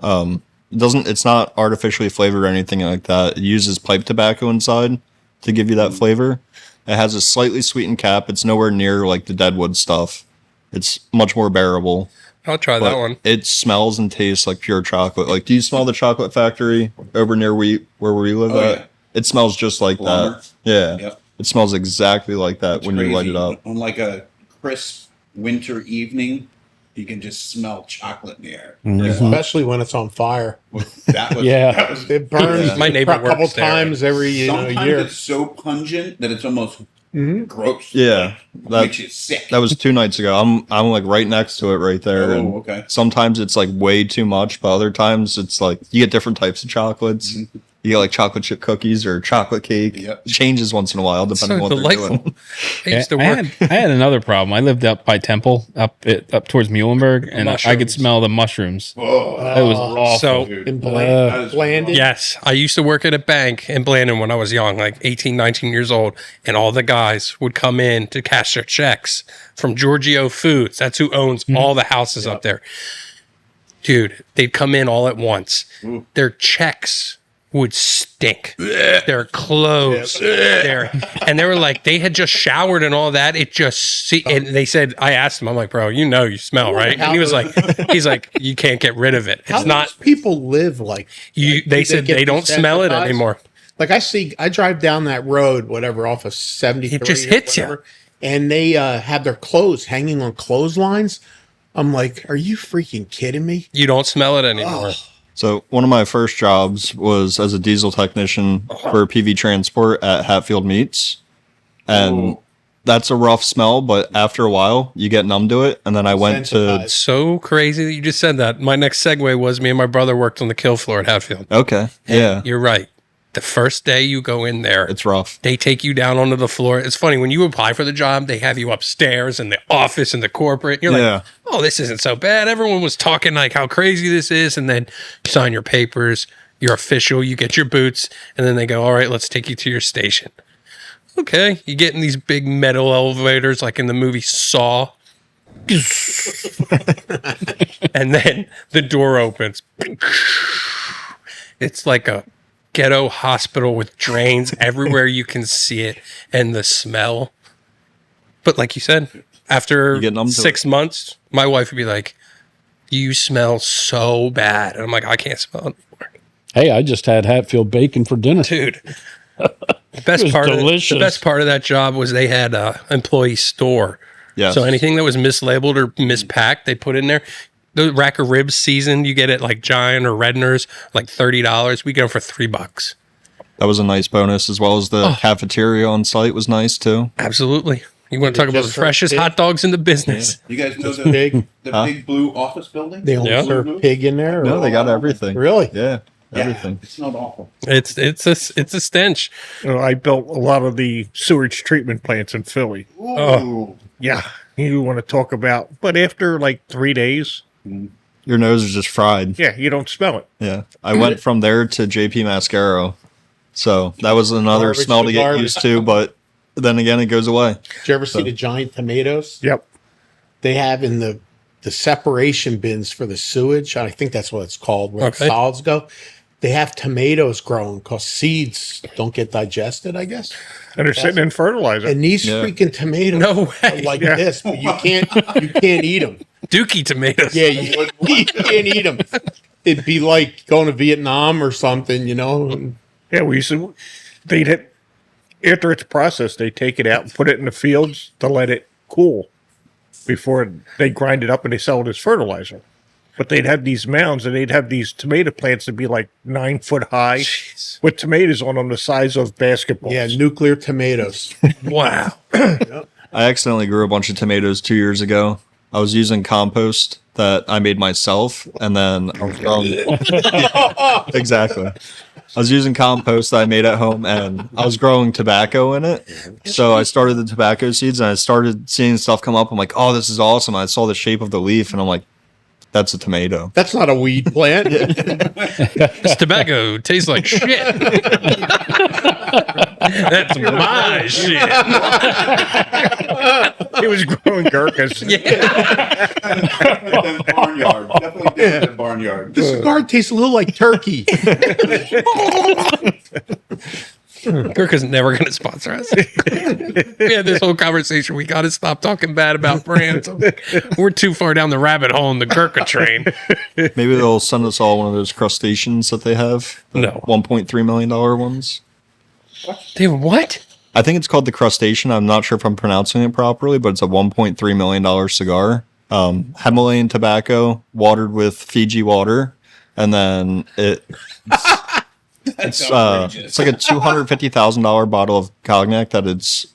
It's not artificially flavored or anything like that. It uses pipe tobacco inside to give you that flavor. It has a slightly sweetened cap. It's nowhere near like the Deadwood stuff. It's much more bearable. I'll try that one. It smells and tastes like pure chocolate. Like, do you smell the chocolate factory over near where we live at? Yeah. It smells just like Plumber. that. Yeah. Yep. It smells exactly like that when you light it up. On like a crisp winter evening, you can just smell chocolate in the air. Especially when it's on fire. That was, Yeah. that was, It burns My neighbor a couple works there. times every sometimes year. it's so pungent that it's almost gross. Yeah. Makes you sick. That was 2 nights ago. I'm like right next to it right there. Oh, and okay. sometimes it's like way too much, but other times it's like you get different types of chocolates. You get like chocolate chip cookies or chocolate cake. Yep. It changes once in a while depending So on what they're delightful. doing. I used to I work. had another problem. I lived up by Temple, up towards Muhlenberg, and I could Mushrooms. smell the mushrooms. Oh, It was awful. So And that is blanded. yes, I used to work at a bank in Blandon when I was young, like 18, 19 years old, and all the guys would come in to cash their checks from Giorgio Foods. That's who owns all the houses up there. Dude, they'd come in all at once. Their checks would stink. Their clothes, and they were like, they had just showered and all that. It just, and they said, I asked him, I'm like, bro, you smell, right? And he was like, he's like, you can't get rid of it. How It's not, does people live like you, they said get they don't smell it desensitized? anymore. Like I drive down that road, whatever, off of 73. It just or hits ya. whatever, and they have their clothes hanging on clotheslines. I'm like, are you freaking kidding me? You don't smell it anymore. So one of my first jobs was as a diesel technician for PV Transport at Hatfield Meats. And that's a rough smell, but after a while you get numb to it. And then I went to, Desensitized. So crazy that you just said that. My next segue was me and my brother worked on the kill floor at Hatfield. okay. Yeah. You're right. The first day you go in there, It's rough. they take you down onto the floor. It's funny, when you apply for the job, they have you upstairs in the office and the corporate. You're Yeah. like, oh, this isn't so bad. Everyone was talking like how crazy this is. And then you sign your papers, you're official, you get your boots, and then they go, all right, let's take you to your station. Okay. You get in these big metal elevators like in the movie Saw. And then the door opens. It's like a ghetto hospital with drains everywhere you can see it, and the smell. But like you said, after You get numb to 6 months, my wife would be like, you smell so bad. And I'm like, I can't smell it anymore. Hey, I just had Hatfield bacon for dinner. Dude. The best was part delicious. the best part of that job was they had a employee store. Yes. So anything that was mislabeled or mispacked, they put in there. The rack of ribs seasoned, you get it like Giant or Redner's, like $30. We get them for $3. That was a nice bonus, as well as the cafeteria on site was nice too. Absolutely. You want to talk about the just serve freshest pig? hot dogs in the business? You guys know the Big. big blue office building? They only Yeah. serve pig in there. No, or- they got everything. Really? Yeah. Yeah, Everything. it smelled awful. It's a stench. I built a lot of the sewage treatment plants in Philly. Ooh. Yeah, you want to talk about, but after like 3 days, Your nose is just fried. yeah, you don't smell it. Yeah. I went from there to JP Mascaro. So that was another Garbage smell to to get garbage. used to, but then again, it goes away. Did you ever see the giant tomatoes Yep. they have in the separation bins for the sewage? I think that's what it's called, where Okay. the solids go. They have tomatoes growing because seeds don't get digested, I guess. And they're sitting in fertilizer. And these Yeah. freaking tomatoes No are way. like Yeah. this, but you can't eat them. Dookie tomatoes. Yeah, you can't eat them. It'd be like going to Vietnam or something, you know. Yeah, we used to, they'd hit, after it's processed, they take it out and put it in the fields to let it cool before they grind it up and they sell it as fertilizer. But they'd have these mounds and they'd have these tomato plants that be like 9 foot high with tomatoes on them the size of basketballs. Yeah, nuclear tomatoes. Wow. I accidentally grew a bunch of tomatoes 2 years ago. I was using compost that I made myself, and then I was growing. Exactly. I was using compost that I made at home, and I was growing tobacco in it. So I started the tobacco seeds, and I started seeing stuff come up. I'm like, oh, this is awesome. I saw the shape of the leaf, and I'm like, that's a tomato. That's not a weed plant. This tobacco tastes like shit. That's my shit. He was growing Gurkhas. Barnyard. Definitely different than barnyard. The cigar tastes a little like turkey. Gurkha's never going to sponsor us. We had this whole conversation. We got to stop talking bad about brands. We're too far down the rabbit hole in the Gurkha train. Maybe they'll send us all one of those crustaceans that they have. The No. $1.3 million ones. Dude, what? I think it's called the crustacean. I'm not sure if I'm pronouncing it properly, but it's a $1.3 million cigar. Himalayan tobacco, watered with Fiji water. And then it's like a $250,000 bottle of cognac that it's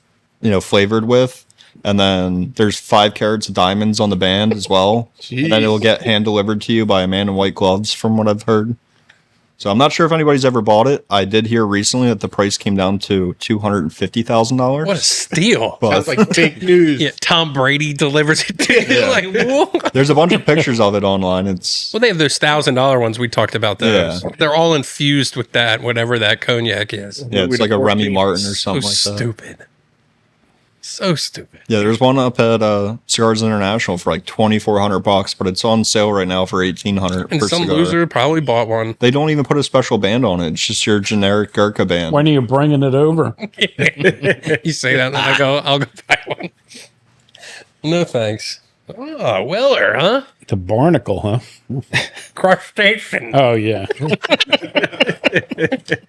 flavored with, and then there's 5 carats of diamonds on the band as well. And then it'll get hand delivered to you by a man in white gloves, from what I've heard. So I'm not sure if anybody's ever bought it. I did hear recently that the price came down to $250,000. What a steal. Sounds like fake news. Yeah, Tom Brady delivers it to you. Yeah. Like, whoa. There's a bunch of pictures of it online. It's Well, they have those $1,000 ones. We talked about those. Yeah. They're all infused with that, whatever that cognac is. it's like a Remy Martin or So something like that. stupid. So stupid. Yeah, there's one up at Cigars International for like $2,400, but it's on sale right now for $1,800 And per some cigar. loser probably bought one. They don't even put a special band on it. It's just your generic Gurkha band. When are you bringing it over? You say that, and then I'll go buy one. No thanks. Oh, Weller, huh? To Barnacle, huh? Crustacean. Oh, yeah.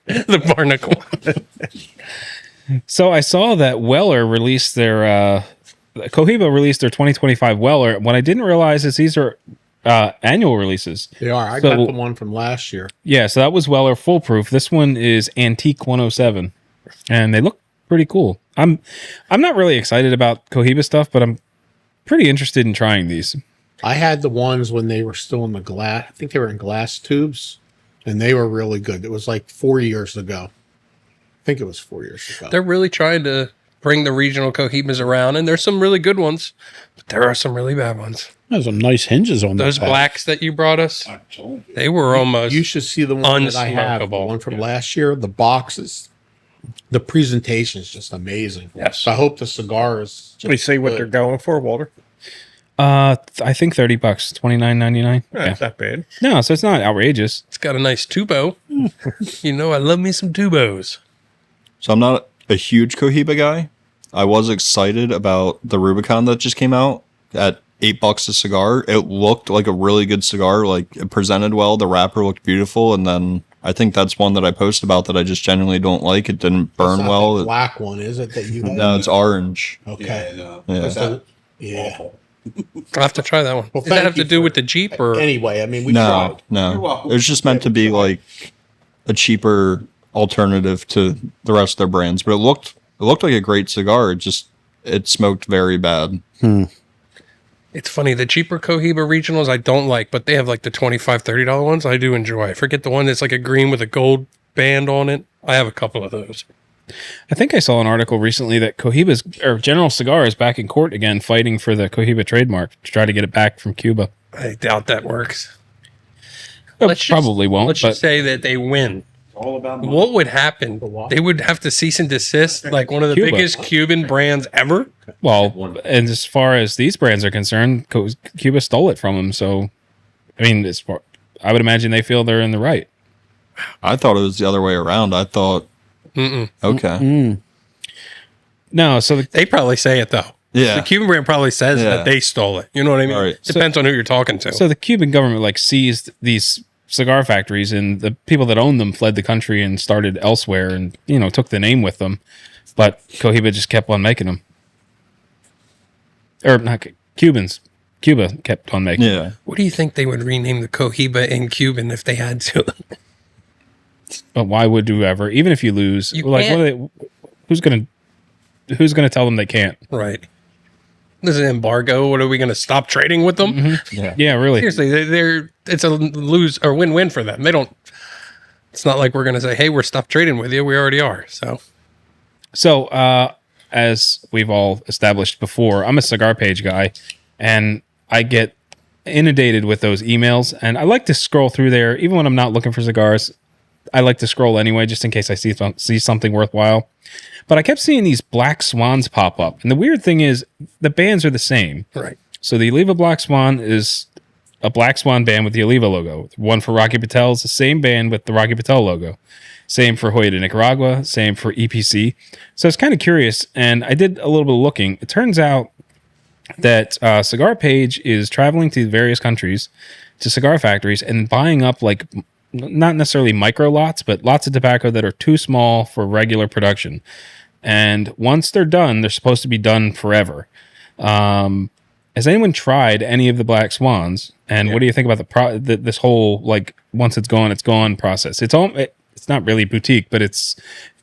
The barnacle. So I saw that Weller released their Cohiba released their 2025 Weller. What I didn't realize is these are annual releases. They are. I So- got the one from last year. Yeah, so that was Weller Full Proof. This one is Antique 107, and they look pretty cool. I'm not really excited about Cohiba stuff, but I'm pretty interested in trying these. I had the ones when they were still in the glass. I think they were in glass tubes, and they were really good. It was like 4 years ago. I think it was 4 years ago. They're really trying to bring the regional Cohibas around, and there's some really good ones, but there are some really bad ones. There's some nice hinges on Those that pack. blacks that you brought us, I told you. they were almost. You should see the one that I have. The Unsmokable. one from last year. The boxes, the presentation is just amazing. Yes. So I hope the cigar is. Just They say what good. they're going for, Walter. I think $30, $29.99. That's not bad. No, so it's not outrageous. It's got a nice tubo. You know, I love me some tubos. So I'm not a huge Cohiba guy. I was excited about the Rubicon that just came out at $8 a cigar. It looked like a really good cigar. Like, it presented well. The wrapper looked beautiful. And then I think that's one that I posted about that I just genuinely don't like. It didn't It's burn not well. the black one, is it? That you have? No, it's orange. Okay. Yeah, no. Yeah. Is that Yeah. awful? I'll have to try that one. Well, Does that thank have to you do for- with the Jeep or? Anyway, I mean, we No, tried. You're no. welcome. It was just meant to be like a cheaper alternative to the rest of their brands. But it looked like a great cigar. It smoked very bad. It's funny. The cheaper Cohiba regionals I don't like, but they have like the $25, $30 ones I do enjoy. I forget the one that's like a green with a gold band on it. I have a couple of those. I think I saw an article recently that Cohiba's or General Cigar is back in court again, fighting for the Cohiba trademark to try to get it back from Cuba. I doubt that works. Probably won't, Let's but just say that they win. All about money. What would happen? They would have to cease and desist, like one of the Cuba. biggest Cuban brands ever. well, and as far as these brands are concerned, Cuba stole it from them. So, I mean, I would imagine they feel they're in the right. I thought it was the other way around. I thought, okay. No, so They probably say it though. Yeah. The Cuban brand probably says Yeah. that they stole it. You know what I mean? Right. Depends on who you're talking to. So the Cuban government like seized these cigar factories, and the people that owned them fled the country and started elsewhere, and took the name with them. But Cohiba just kept on making them, or not Cubans. Cuba kept on making. Yeah. What do you think they would rename the Cohiba in Cuban if they had to? But why would you ever? Even if you lose, You like can't. who's gonna tell them they can't? Right. There's an embargo. What are we going to stop trading with them? Yeah, really. Seriously, it's a lose or win-win for them. They don't. It's not like we're going to say, "Hey, we're stopped trading with you." We already are. So, As we've all established before, I'm a cigar page guy, and I get inundated with those emails, and I like to scroll through there, even when I'm not looking for cigars. I like to scroll anyway, just in case I see something worthwhile. But I kept seeing these Black Swans pop up. And the weird thing is, the bands are the same. Right. So the Oliva Black Swan is a Black Swan band with the Oliva logo. One for Rocky Patel is the same band with the Rocky Patel logo. Same for Hoya de Nicaragua. Same for EPC. So it's kind of curious. And I did a little bit of looking. It turns out that Cigar Page is traveling to various countries, to cigar factories, and buying up like not necessarily micro lots, but lots of tobacco that are too small for regular production. And once they're done, they're supposed to be done forever. Has anyone tried any of the Black Swans? And what do you think about this whole like once it's gone process? It's not really boutique, but it's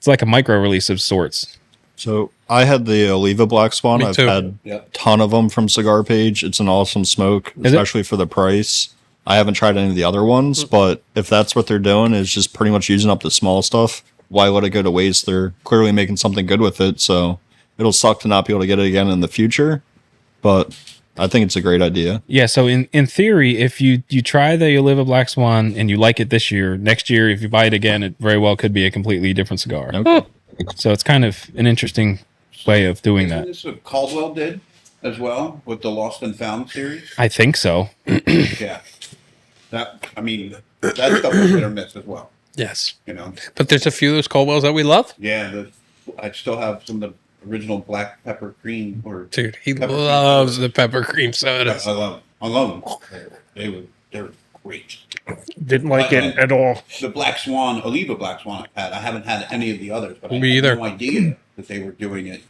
like a micro release of sorts. So I had the Oliva Black Swan. Me I've too. had a ton of them from Cigar Page. It's an awesome smoke, especially for the price. I haven't tried any of the other ones, but if that's what they're doing, is just pretty much using up the small stuff, why let it go to waste? They're clearly making something good with it, so it'll suck to not be able to get it again in the future, but I think it's a great idea. Yeah, so in theory, if you try the Oliva Black Swan and you like it this year, next year, if you buy it again, it very well could be a completely different cigar. Okay. So it's kind of an interesting way of doing Isn't that. this what Caldwell did as well with the Lost and Found series? I think so. Yeah. That's stuff was hit or miss as well. Yes. You know? But there's a few of those Caldwells that we love. Yeah, I still have some of the original black pepper cream Dude, he Pepper cream loves sodas. the pepper cream sodas. I love them. They're great. Didn't like it at all. The Black Swan, Oliva Black Swan I haven't had any of the others, but I Me had either. no idea that they were doing it.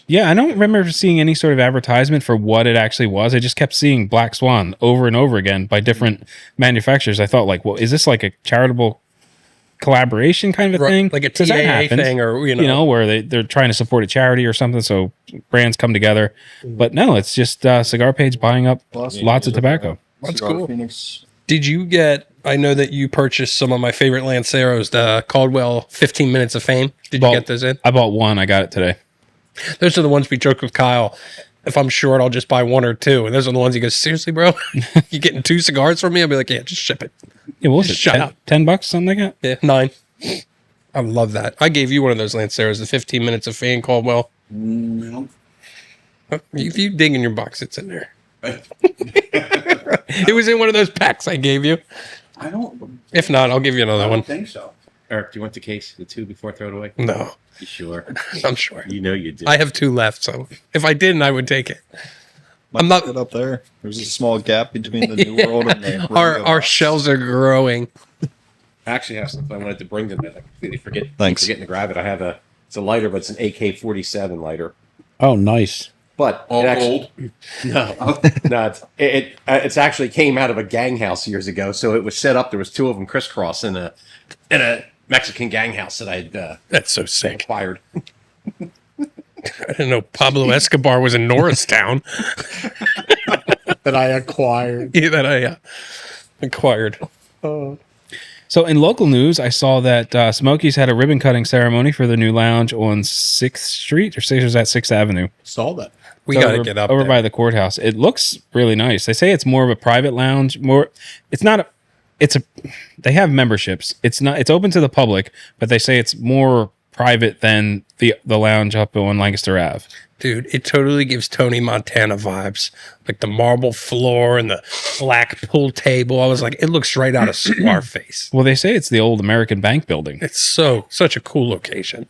Yeah, I don't remember seeing any sort of advertisement for what it actually was. I just kept seeing Black Swan over and over again by different manufacturers. I thought, like, well, is this like a charitable collaboration kind of a thing? Like a 'Cause that TAA happens, thing, or where they're trying to support a charity or something, so brands come together. But no, it's just Cigar Page buying up lots of tobacco. That's Cigar cool. Phoenix. Did you get? I know that you purchased some of my favorite Lanceros, the Caldwell 15 Minutes of Fame. Did you get those in? I bought one. I got it today. Those are the ones we joked with Kyle. If I'm short, I'll just buy one or two. And those are the ones he goes, seriously, bro? You getting 2 cigars from me? I'll be like, yeah, just ship it. Yeah, what was it? Shut up. $10, something like that? Yeah, 9. I love that. I gave you one of those Lanceros, the 15 Minutes of Fame Caldwell. No. If you dig in your box, it's in there. It was in one of those packs I gave you. I don't. If not, I'll give you I another don't one. think so. Eric, do you want the case, the 2 before I throw it away? No, You sure? I'm sure. You know you do. I have 2 left, so if I didn't, I would take it. Might I'm not- put it up there. There's a small gap between the New World and the Our regular shells are growing. I actually have something I wanted to bring them in. I completely Thanks. forgetting to grab it. I have it's a lighter, but it's an AK-47 lighter. Oh, nice. But All it actually, gold. no, it's actually came out of a gang house years ago. So it was set up. There was 2 of them crisscross in a Mexican gang house that I'd That's so sick. acquired. I didn't know Pablo Escobar was in Norristown. that I acquired. Yeah, that I acquired. So in local news, I saw that Smokies had a ribbon cutting ceremony for the new lounge on 6th Street, or is that 6th Avenue? Saw that. We It's got to over- get up over there. by the courthouse. It looks really nice. They say it's more of a private lounge. They have memberships. It's open to the public, but they say it's more private than the lounge up on Lancaster Ave. Dude, it totally gives Tony Montana vibes. Like the marble floor and the black pool table. I was like, it looks right out of Scarface. Well, they say it's the old American Bank building. It's such a cool location.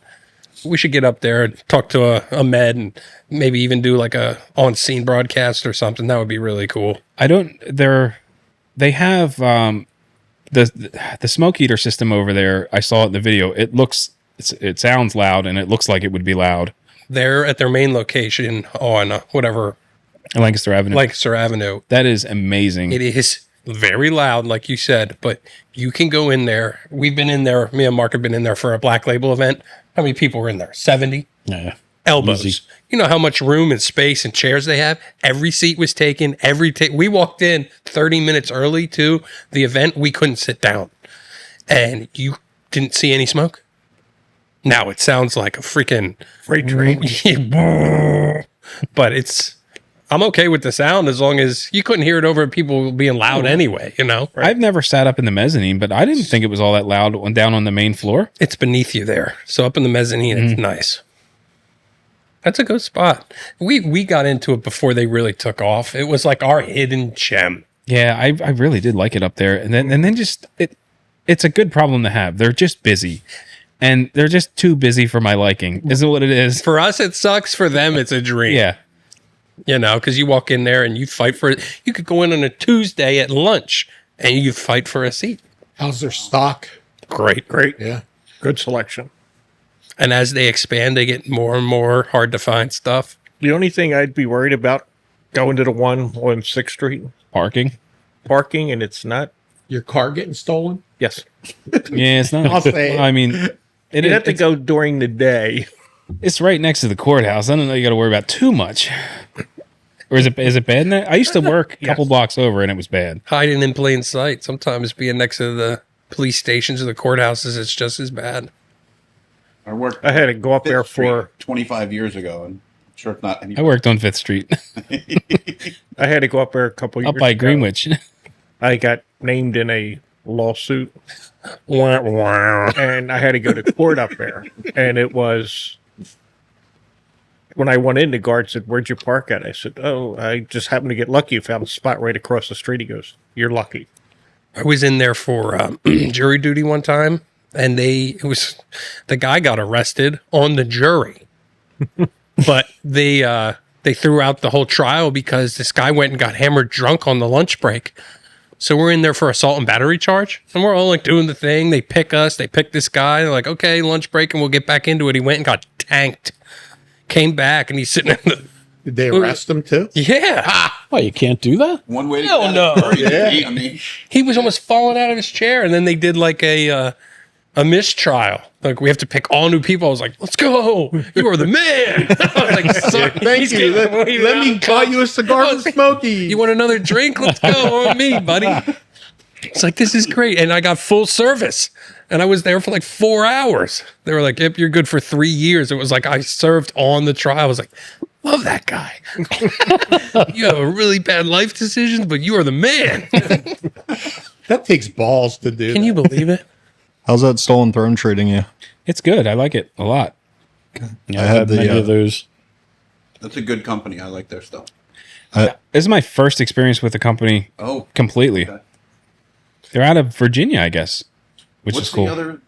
We should get up there and talk to a med and maybe even do like a on-scene broadcast or something. That would be really cool. They have the smoke eater system over there. I saw it in the video. It sounds loud, and it looks like it would be loud. They're at their main location on Lancaster Avenue. Lancaster Avenue. That is amazing. It is very loud, like you said, but you can go in there. We've been in there. Me and Mark have been in there for a Black Label event. How many people were in there? 70? Yeah. Elbows. Easy. You know how much room and space and chairs they have? Every seat was taken. We walked in 30 minutes early to the event. We couldn't sit down. And you didn't see any smoke? Now it sounds like a freaking Freight train. but it's I'm okay with the sound as long as you couldn't hear it over people being loud anyway, you know? I've never sat up in the mezzanine, but I didn't think it was all that loud down on the main floor. It's beneath you there. So up in the mezzanine, it's nice. That's a good spot. We got into it before they really took off. It was like our hidden gem. Yeah, I really did like it up there. And then just it's a good problem to have. They're just busy. And they're just too busy for my liking. Is it what it is? For us, it sucks. For them, it's a dream. Yeah. You know, because you walk in there and you fight for it. You could go in on a Tuesday at lunch and you fight for a seat. How's their stock? Great. Yeah. Good selection. And as they expand, they get more and more hard to find stuff. The only thing I'd be worried about going to the one on 6th Street, Parking. parking, and it's not. Your car getting stolen? Yes. Yeah, it's not. I'll say it. I mean, You have to go during the day. it's right next to the courthouse. I don't know you got to worry about too much. Or is it bad in there? I used to work a couple blocks over and it was bad. Hiding in plain sight. Sometimes being next to the police stations or the courthouses, it's just as bad. I had to go up there for 25 years ago, and I'm sure it's not. I worked on 5th Street I had to go up there a couple years up by ago. Greenwich. I got named in a lawsuit, Wah, wah. and I had to go to court up there. And it was when I went in, the guard said, "Where'd you park at?" I said, "Oh, I just happened to get lucky. Found a spot right across the street." He goes, "You're lucky." I was in there for jury duty one time, and the guy got arrested on the jury, but they threw out the whole trial because this guy went and got hammered drunk on the lunch break. So we're in there for assault and battery charge, and we're all like doing the thing. They pick us, they pick this guy. They're like, okay, lunch break, and we'll get back into it. He went and got tanked, came back, and he's sitting in the Did they arrest him too? yeah. Oh, you can't do that? One way to Hell no. Yeah. I mean, He was almost falling out of his chair, and then they did like a mistrial. Like, we have to pick all new people. I was like, let's go. You are the man. I was like, "Son, Thank he's you. getting waved Let out. me buy you a cigar from Smokies. You want another drink? Let's go on me, buddy. It's like, this is great. And I got full service. And I was there for like 4 hours. They were like, yep, you're good for 3 years. It was like I served on the trial. I was like, love that guy. You have a really bad life decision, but you are the man. That takes balls to do. Can you believe it? How's that Stolen Throne treating you? It's good. I like it a lot. Yeah, I I had had the, many uh, of those. that's a good company. I like their stuff. This is my first experience with the company Oh, completely. okay. They're out of Virginia, I guess, which What's is cool. the other?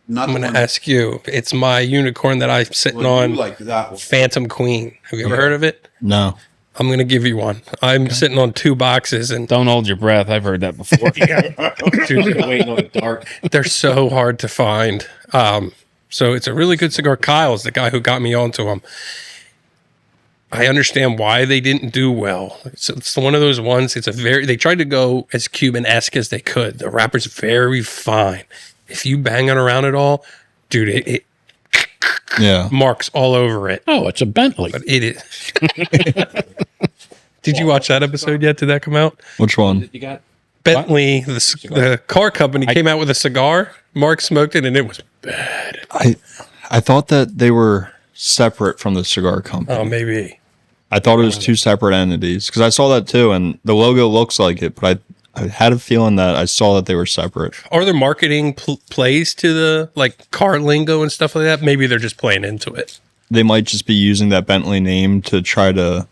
Not I'm the going one. to ask you. It's my unicorn that I'm sitting Well, on. you like that one. Phantom Queen. Have you ever heard of it? No. I'm going to give you one. I'm sitting on 2 boxes, and Don't hold your breath. I've heard that before. dude, Waiting on the dark. they're so hard to find. So it's a really good cigar. Kyle's the guy who got me onto them. I understand why they didn't do well. It's one of those ones. They tried to go as Cuban-esque as they could. The wrapper's very fine. If you bang it around at all, dude, it Yeah. marks all over it. Oh, it's a Bentley. But it is. Did you watch that episode yet? Did that come out? Which one? You got Bentley, the car company, came out with a cigar. Mark smoked it, and it was bad. I thought that they were separate from the cigar company. Oh, maybe. I thought it was 2 separate entities because I saw that too, and the logo looks like it, but I had a feeling that I saw that they were separate. Are there marketing plays to the like car lingo and stuff like that? Maybe they're just playing into it. They might just be using that Bentley name to try to help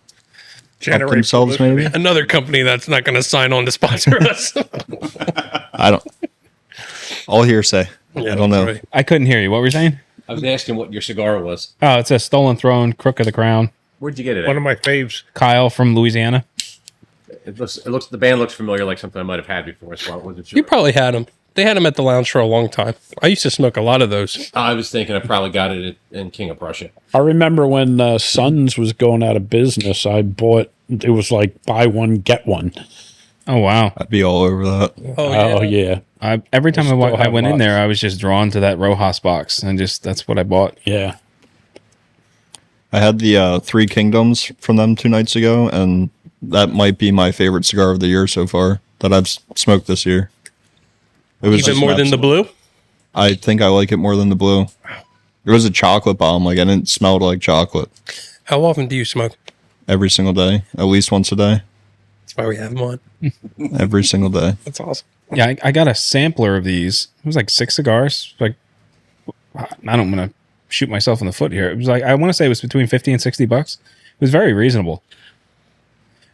Generate themselves, publicity. maybe. Another company that's not going to sign on to sponsor us. I don't. All hearsay. I don't know. Right. I couldn't hear you. What were you saying? I was asking what your cigar was. Oh, it's a Stolen Throne, Crook of the Crown. Where'd you get it One at? of my faves. Kyle from Louisiana. It looks. The band looks familiar, like something I might have had before. So I wasn't sure. You probably had them. They had them at the lounge for a long time. I used to smoke a lot of those. I was thinking I probably got it in King of Prussia. I remember when Suns was going out of business, I bought, it was like buy one, get one. Oh, wow. I'd be all over that. Oh, yeah. Every time Still I have went in lots. there, I was just drawn to that Rojas box, and just that's what I bought. Yeah. I had the 3 Kingdoms from them 2 nights ago, and that might be my favorite cigar of the year so far that I've smoked this year. It was Even just more an than the absolute- blue? I think I like it more than the blue. It was a chocolate bomb. Like, I didn't smell it like chocolate. How often do you smoke? every single day, at least once a day, That's why we have them on. every single day. That's awesome. Yeah, I got a sampler of these. It was like 6 cigars. Like, I don't want to shoot myself in the foot here. It was like, I want to say it was between 50 and $60. It was very reasonable.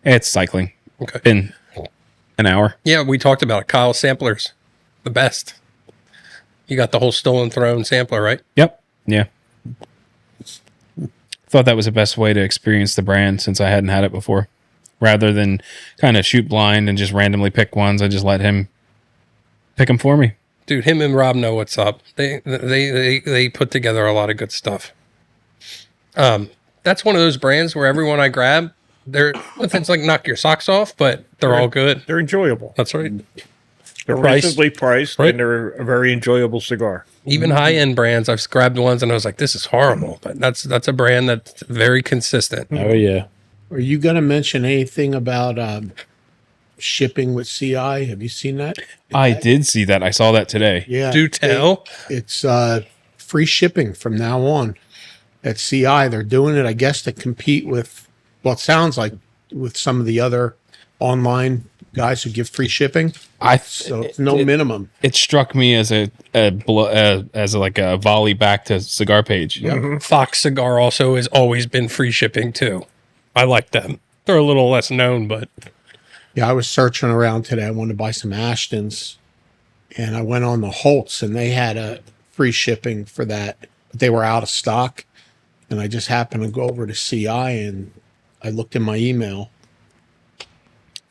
It's cycling. Okay. In an hour. Yeah, we talked about it. Kyle samplers, the best. You got the whole Stolen Throne sampler, right? Yep. Yeah. Thought that was the best way to experience the brand since I hadn't had it before. Rather than kind of shoot blind and just randomly pick ones, I just let him pick them for me. Dude, him and Rob know what's up. They put together a lot of good stuff. That's one of those brands where everyone I grab, it's like knock your socks off, but they're all good. They're enjoyable. That's right. They're Price. reasonably priced, Right. and they're a very enjoyable cigar. Even high end brands, I've grabbed ones and I was like, this is horrible. But that's a brand that's very consistent. Oh yeah. Are you going to mention anything about shipping with CI? Have you seen that? I did see that. I saw that today. Yeah. Do tell. It's free shipping from now on at CI. They're doing it, I guess, to compete with, well, it sounds like with some of the other online guys who give free shipping. So it's no minimum. It struck me as a volley back to Cigar Page. Fox Cigar also has always been free shipping too. I like them. They're a little less known, but Yeah, I was searching around today. I wanted to buy some Ashtons, and I went on the Holtz, and they had a free shipping for that, but they were out of stock. And I just happened to go over to CI, and I looked in my email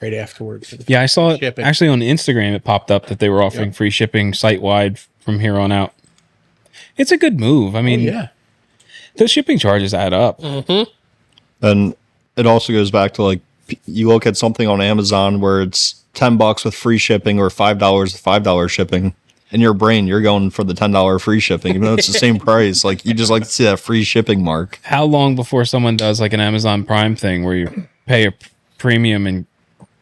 right afterwards. Yeah, I saw it Shipping. actually on Instagram. It popped up that they were offering free shipping site wide from here on out. It's a good move. I mean, Yeah. the shipping charges add up. And it also goes back to like, you look at something on Amazon where it's $10 with free shipping or $5 with $5 shipping. In your brain, you're going for the $10 free shipping, even though it's the same price. Like, you just like to see that free shipping mark. How long before someone does like an Amazon Prime thing where you pay a premium and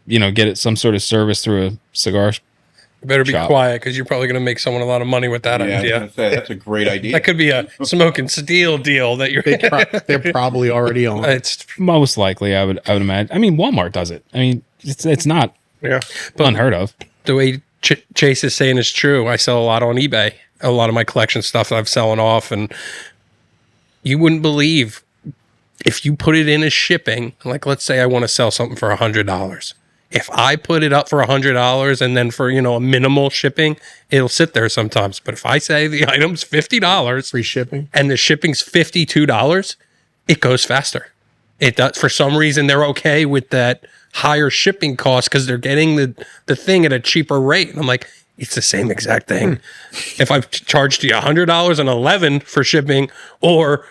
get it some sort of service through a cigar? you better be Shop. quiet because you're probably going to make someone a lot of money with that Yeah, I was idea. gonna say, that's a great idea. That could be a smoke and steel deal that you're. They're probably already on. It's Most likely, I would imagine. I mean, Walmart does it. I mean, it's not Yeah. unheard of. the way Chase is saying is true. I sell a lot on eBay. A lot of my collection stuff that I'm selling off, and you wouldn't believe if you put it in as shipping. Like, let's say I want to sell something for $100. If I put it up for $100 and then for a minimal shipping, it'll sit there sometimes. But if I say the item's $50 Free shipping. and the shipping's $52, it goes faster. It does. For some reason, they're okay with that higher shipping cost because they're getting the thing at a cheaper rate. And I'm like, it's the same exact thing. If I've charged you $100 and $11 for shipping, or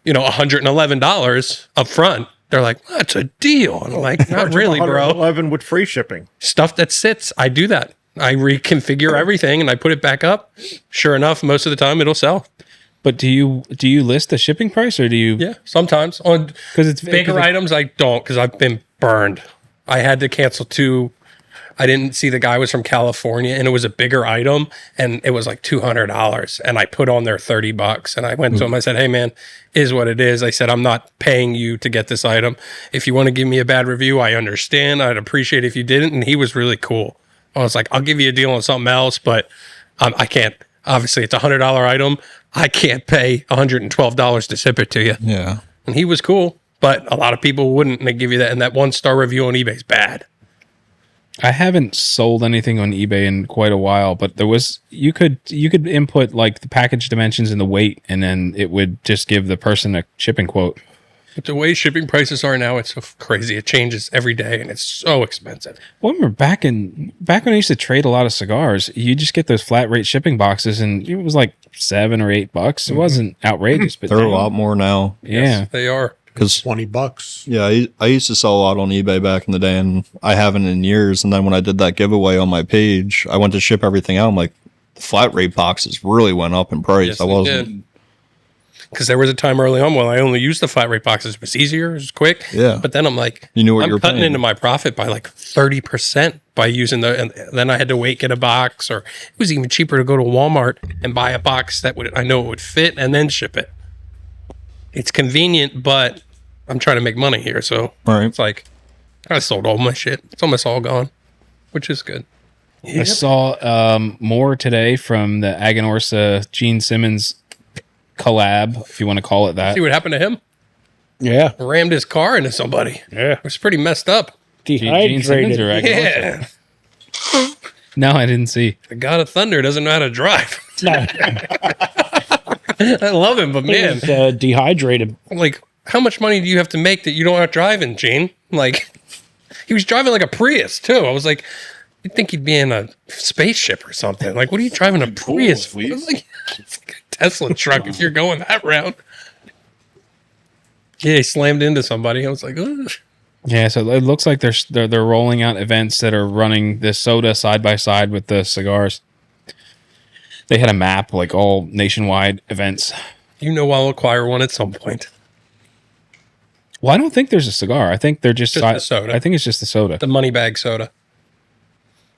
$111 up front, they're like, that's a deal. And I'm like, not really, bro. 11 with free shipping. Stuff that sits, I do that. I reconfigure everything and I put it back up. Sure enough, most of the time it'll sell. But do you list the shipping price or do you? Yeah, sometimes on Because it's bigger items, I don't, because I've been burned. I had to cancel 2. I didn't see the guy was from California, and it was a bigger item, and it was like $200, and I put on there $30, and I went to him. I said, "Hey, man, is what it is." I said, "I'm not paying you to get this item. If you want to give me a bad review, I understand. I'd appreciate it if you didn't." And he was really cool. I was like, "I'll give you a deal on something else, but I can't. Obviously, it's a $100 item. I can't pay $112 to ship it to you." Yeah. And he was cool, but a lot of people wouldn't, and they give you that. And that 1-star review on eBay is bad. I haven't sold anything on eBay in quite a while, but there was you could input like the package dimensions and the weight, and then it would just give the person a shipping quote. But the way shipping prices are now, it's so crazy. It changes every day, and it's so expensive. Well, I remember back when I used to trade a lot of cigars, you just get those flat rate shipping boxes, and it was like $7 or $8. It wasn't outrageous, but They're a now- lot more now. Yeah, Yes, they are. Because, $20. yeah, I used to sell a lot on eBay back in the day, and I haven't in years. And then when I did that giveaway on my page, I went to ship everything out. I'm like, the flat rate boxes really went up in price. Yes, I they wasn't. did. Because there was a time early on when I only used the flat rate boxes. It was easier, it was quick. Yeah. But then I'm like, You knew what you I'm were cutting paying. into my profit by like 30% by using and then I had to wait, get a box, or it was even cheaper to go to Walmart and buy a box that I know it would fit and then ship it. It's convenient, but I'm trying to make money here, so Right. it's like I sold all my shit. It's almost all gone, which is good. I saw more today from the Aganorsa Gene Simmons collab, if you want to call it that. See what happened to him? Yeah. Rammed his car into somebody. Yeah. It was pretty messed up. Gene Simmons or Dehydrated. Aganorsa? Yeah. No, I didn't see. The God of Thunder doesn't know how to drive. I love him, but man, Dehydrated. like, how much money do you have to make that you don't have driving, Gene? Like, he was driving like a Prius, too. I was like, you'd think he'd be in a spaceship or something. Like, what are you driving a Prius for? please. Like, it's like a Tesla truck if you're going that route. Yeah, he slammed into somebody. I was like, ugh. Yeah, so it looks like they're rolling out events that are running the soda side by side with the cigars. They had a map, like all nationwide events. You know I'll acquire one at some point. Well, I don't think there's a cigar. I think they're just the soda. I think it's just the soda. The money bag soda,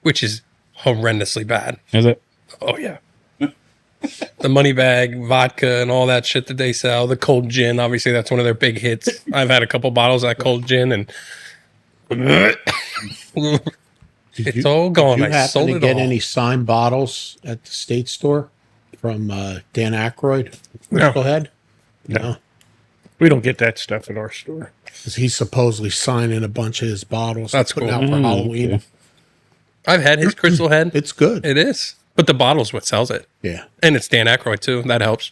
which is horrendously bad. Is it? Oh, yeah. The money bag, vodka, and all that shit that they sell. The cold gin, obviously, that's one of their big hits. I've had a couple bottles of that cold gin, and it's all gone. You I happen sold to it get all. any signed bottles at the state store from Dan Aykroyd? Crystal Head? No. We don't get that stuff in our store. 'Cause he's supposedly signing a bunch of his bottles. That's putting cool. out for Halloween. okay. I've had his Crystal Head. It's good. It is. But the bottle's what sells it. Yeah. And it's Dan Aykroyd, too. That helps.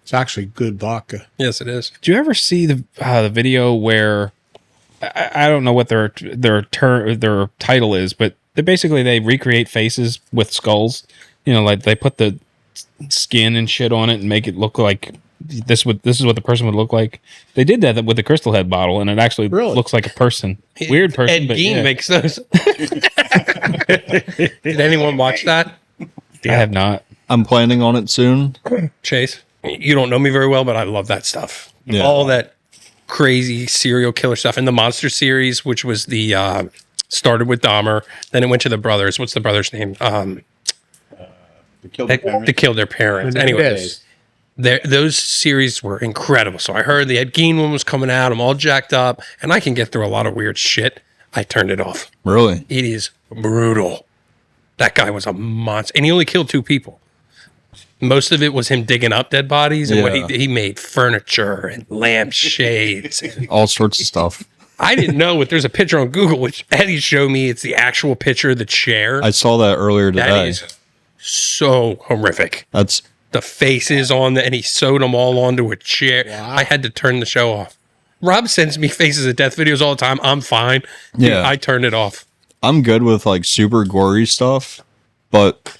It's actually good vodka. Yes, it is. Do you ever see the video where I don't know what their title is, but they recreate faces with skulls. You know, like they put the skin and shit on it and make it look like this is what the person would look like. They did that with the Crystal Head bottle, and it actually Really? looks like a person. Weird person. Ed but Gein yeah. makes those. Did anyone watch that? I have not. I'm planning on it soon. Chase, you don't know me very well, but I love that stuff. Yeah. All that crazy serial killer stuff in the Monster series, which was the started with Dahmer, then it went to the brothers. What's the brother's name? To kill the parents. To kill their parents. Anyway, Yes. those series were incredible. So I heard the Ed Gein one was coming out. I'm all jacked up, and I can get through a lot of weird shit. I turned it off. Really? It is brutal. That guy was a monster, and he only killed 2 people. Most of it was him digging up dead bodies, and what Yeah. he made furniture and lampshades. All sorts of stuff. I didn't know it. There's a picture on Google, which Eddie showed me. It's the actual picture of the chair. I saw that earlier That today. is so horrific. That's The faces on the, and he sewed them all onto a chair. I had to turn the show off. Rob sends me faces of death videos all the time. I'm fine. Dude, Yeah. I turned it off. I'm good with like super gory stuff, but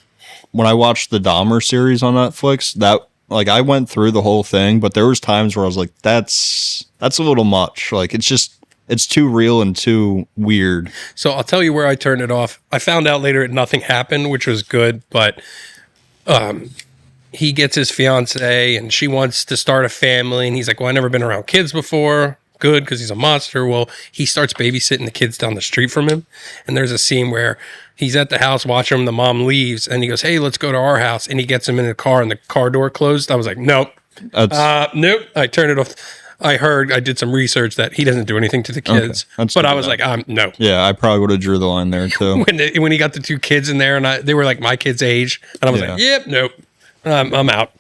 when I watched the Dahmer series on Netflix, that like I went through the whole thing, but there was times where I was like, that's a little much. Like it's too real and too weird. So I'll tell you where I turned it off. I found out later that nothing happened, which was good, but he gets his fiance and she wants to start a family, and he's like, well, I've never been around kids before. Good, because he's a monster. Well, he starts babysitting the kids down the street from him, and there's a scene where he's at the house watching them. The mom leaves, and he goes, hey, let's go to our house, and he gets him in the car, and the car door closed. I was like, nope. That's Nope. I turned it off. I did some research that he doesn't do anything to the kids, That's but good I to was know. like, no. yeah, I probably would have drew the line there too. When he got the 2 kids in there, and they were like my kid's age, and I was like, yep, nope, I'm out.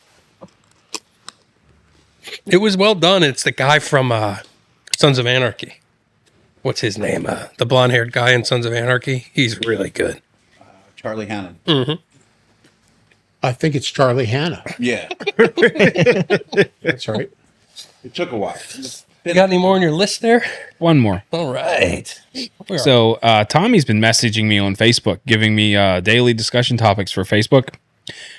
It was well done. It's the guy from Sons of Anarchy. What's his name? The blonde-haired guy in Sons of Anarchy. He's really good. Charlie Hannon. I think it's Charlie Hanna. Yeah. That's right. It took a while. You got any more on your list there? One more. All right. So Tommy's been messaging me on Facebook, giving me daily discussion topics for Facebook.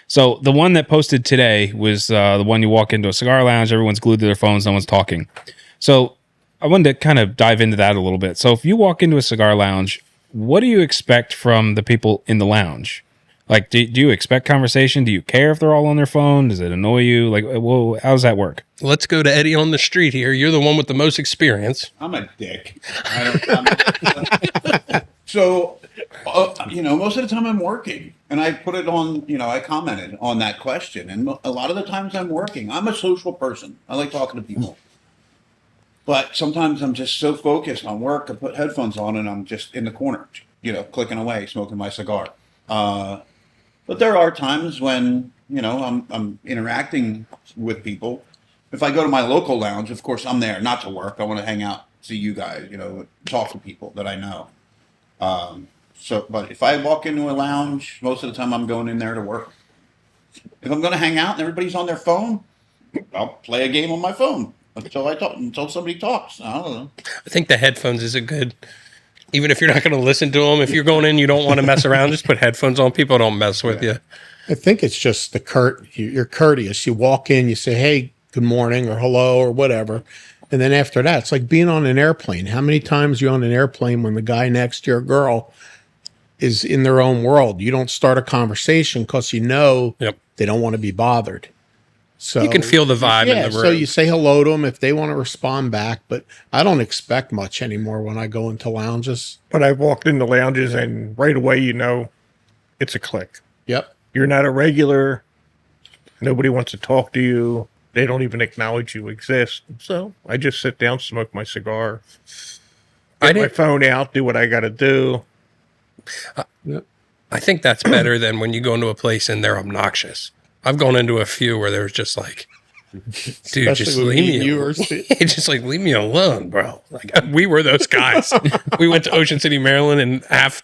So the one that posted today was the one you walk into a cigar lounge, everyone's glued to their phones, no one's talking. So I wanted to kind of dive into that a little bit. So if you walk into a cigar lounge, what do you expect from the people in the lounge? Like, do you expect conversation? Do you care if they're all on their phone? Does it annoy you? Like, well, how does that work? Let's go to Eddie on the street here. You're the one with the most experience. I'm a dick. So, most of the time I'm working, and I put it on, I commented on that question, and a lot of the times I'm working. I'm a social person. I like talking to people. But sometimes I'm just so focused on work, I put headphones on and I'm just in the corner, clicking away, smoking my cigar. But there are times when, I'm interacting with people. If I go to my local lounge, of course, I'm there not to work. I want to hang out, see you guys, talk to people that I know. But if I walk into a lounge, most of the time I'm going in there to work. If I'm going to hang out and everybody's on their phone, I'll play a game on my phone until somebody talks. I don't know. I think the headphones is a good, even if you're not going to listen to them, if you're going in, you don't want to mess around, just put headphones on. People don't mess with you. I think it's just you're courteous. You walk in, you say, hey, good morning or hello or whatever. And then after that, it's like being on an airplane. How many times you're on an airplane when the guy next to your girl is in their own world? You don't start a conversation because they don't want to be bothered. So You can feel the vibe in the room. So you say hello to them if they want to respond back. But I don't expect much anymore when I go into lounges. But I've walked into lounges and right away, it's a click. Yep. You're not a regular. Nobody wants to talk to you. They don't even acknowledge you exist. So I just sit down, smoke my cigar, get my phone out, do what I got to do. I think that's better than when you go into a place and they're obnoxious. I've gone into a few where there's just like, dude, just leave me alone. Just like, leave me alone, bro. Like, we were those guys. We went to Ocean City, Maryland, and half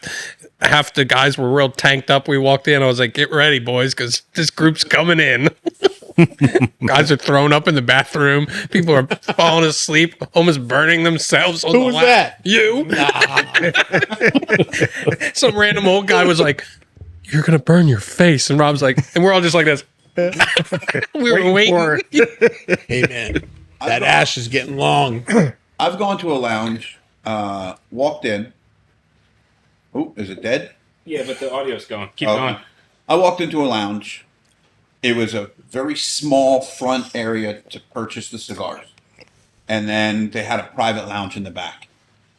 the guys were real tanked up. We walked in. I was like, get ready, boys, because this group's coming in. Guys are thrown up in the bathroom. People are falling asleep, almost burning themselves. Who was that? You. Some random old guy was like, you're going to burn your face. And Rob's like, and we're all just like this. We were waiting. Hey, man, that ash is getting long. I've gone to a lounge, walked in. Oh, is it dead? Yeah, but the audio's going. Keep going. I walked into a lounge. It was a very small front area to purchase the cigars. And then they had a private lounge in the back.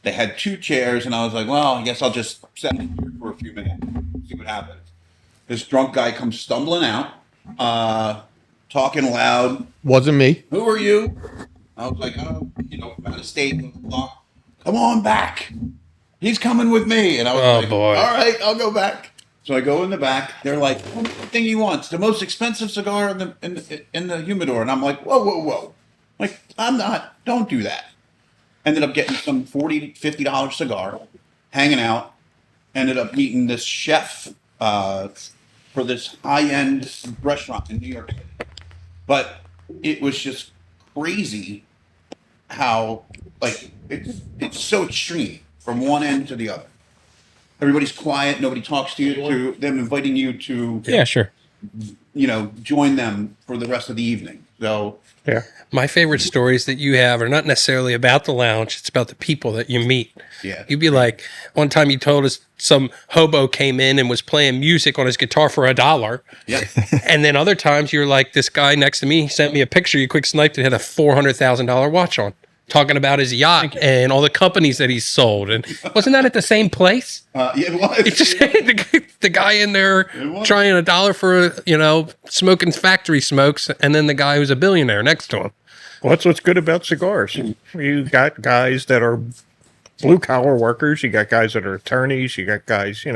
They had 2 chairs, and I was like, well, I guess I'll just sit here for a few minutes, see what happens. This drunk guy comes stumbling out, talking loud. Wasn't me. Who are you? I was like, out of state. Come on back. He's coming with me. And I was boy. All right, I'll go back. So I go in the back. They're like, what thing he wants? The most expensive cigar in the humidor. And I'm like, whoa. Like, don't do that. Ended up getting some $40, $50 cigar, hanging out. Ended up meeting this chef for this high-end restaurant in New York City. But it was just crazy how, it's so extreme from one end to the other. Everybody's quiet. Nobody talks to you. To them inviting you to, Sure. join them for the rest of the evening. So, Yeah. My favorite stories that you have are not necessarily about the lounge. It's about the people that you meet. yeah. You'd be like, one time you told us some hobo came in and was playing music on his guitar for $1. Yeah. And then other times you're like, this guy next to me sent me a picture you quick sniped and had a $400,000 watch on, talking about his yacht and all the companies that he's sold. And wasn't that at the same place? Yeah, it was. It's just the guy in there trying $1 for, smoking factory smokes, and then the guy who's a billionaire next to him. Well, that's what's good about cigars. You got guys that are blue collar workers. You got guys that are attorneys. You got guys,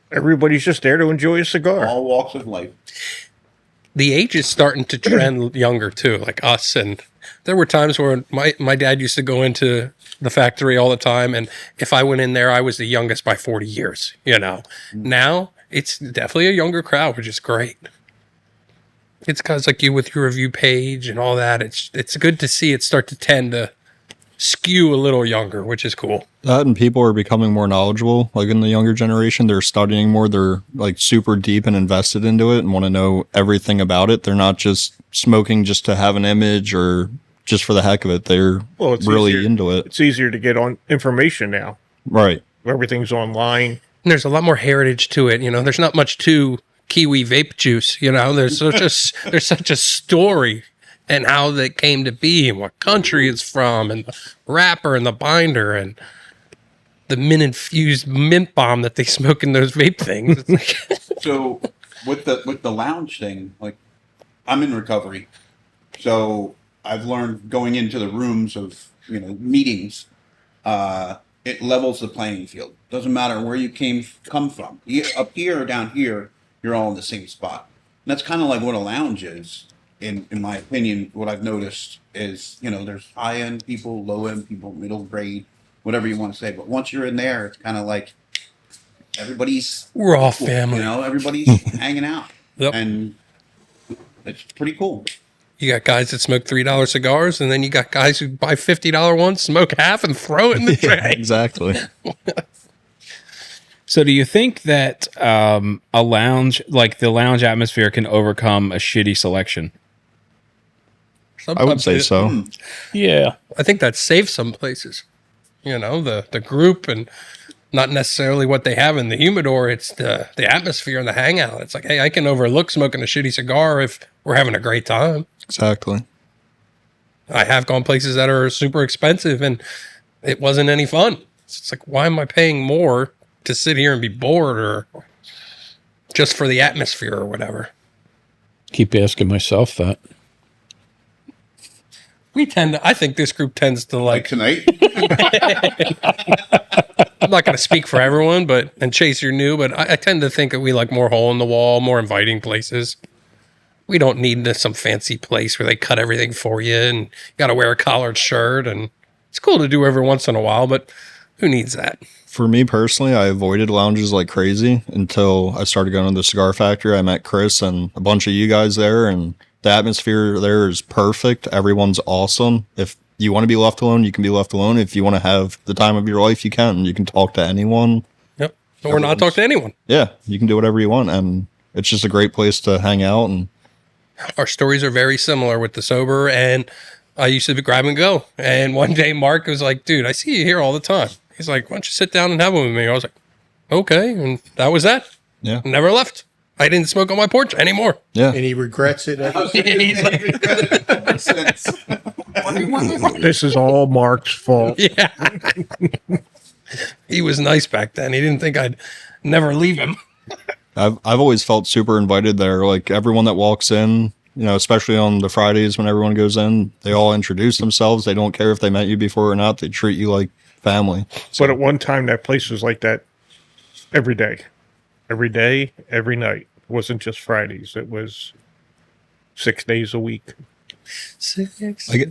everybody's just there to enjoy a cigar. All walks of life. The age is starting to trend younger too, like us. And there were times where my dad used to go into the factory all the time, and if I went in there, I was the youngest by 40 years. Now it's definitely a younger crowd, which is great. It's because like you with your review page and all that. It's good to see it start to tend to skew a little younger, which is cool. That and people are becoming more knowledgeable. Like in the younger generation, they're studying more. They're like super deep and invested into it and want to know everything about it. They're not just smoking just to have an image or just for the heck of it. They're really into it. It's easier to get on information now. Right. Everything's online. And there's a lot more heritage to it. There's not much to kiwi vape juice. There's such a story and how that came to be and what country it's from and the wrapper and the binder and the mint-infused mint bomb that they smoke in those vape things. It's like So with the lounge thing, like I'm in recovery. So I've learned going into the rooms of meetings, it levels the playing field. Doesn't matter where you come from. Up here or down here, you're all in the same spot. And that's kind of like what a lounge is, in my opinion. What I've noticed is, there's high end people, low end people, middle grade, whatever you want to say. But once you're in there, it's kind of like we're all family. Everybody's hanging out. Yep. And it's pretty cool. You got guys that smoke $3 cigars, and then you got guys who buy $50 ones, smoke half, and throw it in the tray. Exactly. So do you think that a lounge, like the lounge atmosphere, can overcome a shitty selection? I would say so. Yeah. I think that saves some places. The group, and not necessarily what they have in the humidor. It's the atmosphere and the hangout. It's like, hey, I can overlook smoking a shitty cigar if we're having a great time. Exactly. I have gone places that are super expensive and it wasn't any fun. It's like, why am I paying more to sit here and be bored, or just for the atmosphere or whatever? Keep asking myself that. I think this group tends to Like tonight. I'm not going to speak for everyone, and Chase, you're new, but I tend to think that we like more hole in the wall, more inviting places. We don't need some fancy place where they cut everything for you and you got to wear a collared shirt, and it's cool to do every once in a while, but who needs that? For me personally, I avoided lounges like crazy until I started going to the cigar factory. I met Chris and a bunch of you guys there, and the atmosphere there is perfect. Everyone's awesome. If you want to be left alone, you can be left alone. If you want to have the time of your life, you can. You can talk to anyone. Yep. Or not talk to anyone. Yeah, you can do whatever you want, and it's just a great place to hang out. And our stories are very similar with the sober, and I used to grab and go. And one day Mark was like, dude, I see you here all the time. He's like, why don't you sit down and have one with me? I was like, okay. And that was that. Yeah. Never left. I didn't smoke on my porch anymore. Yeah. And he regrets it. This is all Mark's fault. Yeah. He was nice back then. He didn't think I'd never leave him. I've always felt super invited there. Like everyone that walks in, especially on the Fridays when everyone goes in, they all introduce themselves. They don't care if they met you before or not. They treat you like family. But at one time, that place was like that every day, every night. It wasn't just Fridays. It was 6 days a week.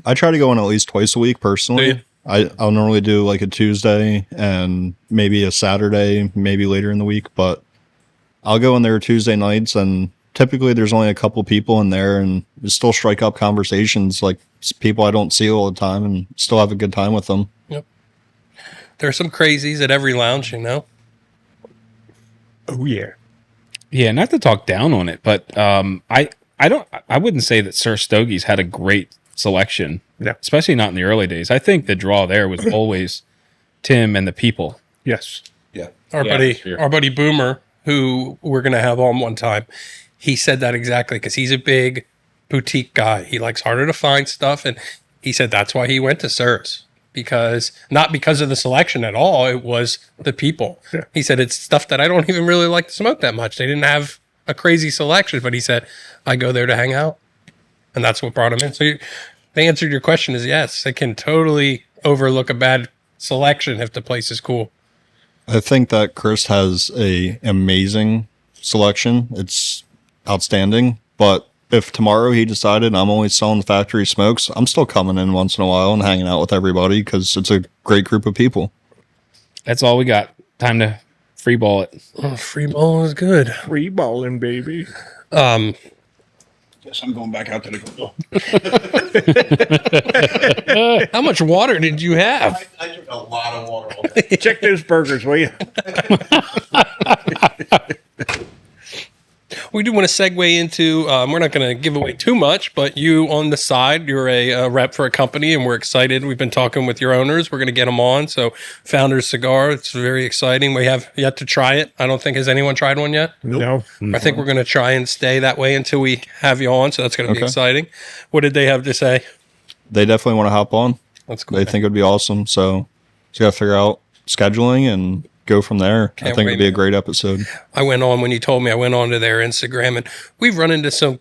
I try to go in at least twice a week personally. I'll normally do like a Tuesday and maybe a Saturday, maybe later in the week, but I'll go in there Tuesday nights, and typically there's only a couple people in there, and you still strike up conversations like people I don't see all the time, and still have a good time with them. Yep. There's some crazies at every lounge, Oh yeah. Yeah, not to talk down on it, but I wouldn't say that Sir Stogie's had a great selection. Yeah. Especially not in the early days. I think the draw there was always Tim and the people. Yes. Yeah. Our buddy Boomer, who we're going to have on one time, he said that exactly because he's a big boutique guy. He likes harder to find stuff. And he said that's why he went to Sir's, not because of the selection at all. It was the people. Yeah. He said it's stuff that I don't even really like to smoke that much. They didn't have a crazy selection, but he said, I go there to hang out. And that's what brought him in. So the answer to your question is yes. They can totally overlook a bad selection if the place is cool. I think that Chris has a amazing selection. It's outstanding. But if tomorrow he decided I'm only selling the factory smokes, I'm still coming in once in a while and hanging out with everybody because it's a great group of people. That's all we got. Time to free ball it. Oh, free ball is good. Free balling, baby. Guess I'm going back out to the grill. How much water did you have? I took a lot of water all day. Check those burgers, will you? We do want to segue into, we're not going to give away too much, but you on the side, you're a rep for a company, and we're excited. We've been talking with your owners. We're going to get them on. So Founders Cigar, it's very exciting. We have yet to try it. I don't think, has anyone tried one yet? No. I think we're going to try and stay that way until we have you on. So that's going to be exciting. What did they have to say? They definitely want to hop on. That's cool. They think it would be awesome. So just got to figure out scheduling and go from there. I think it'd be a great episode. I went on, when you told me, I went on to their Instagram, and we've run into some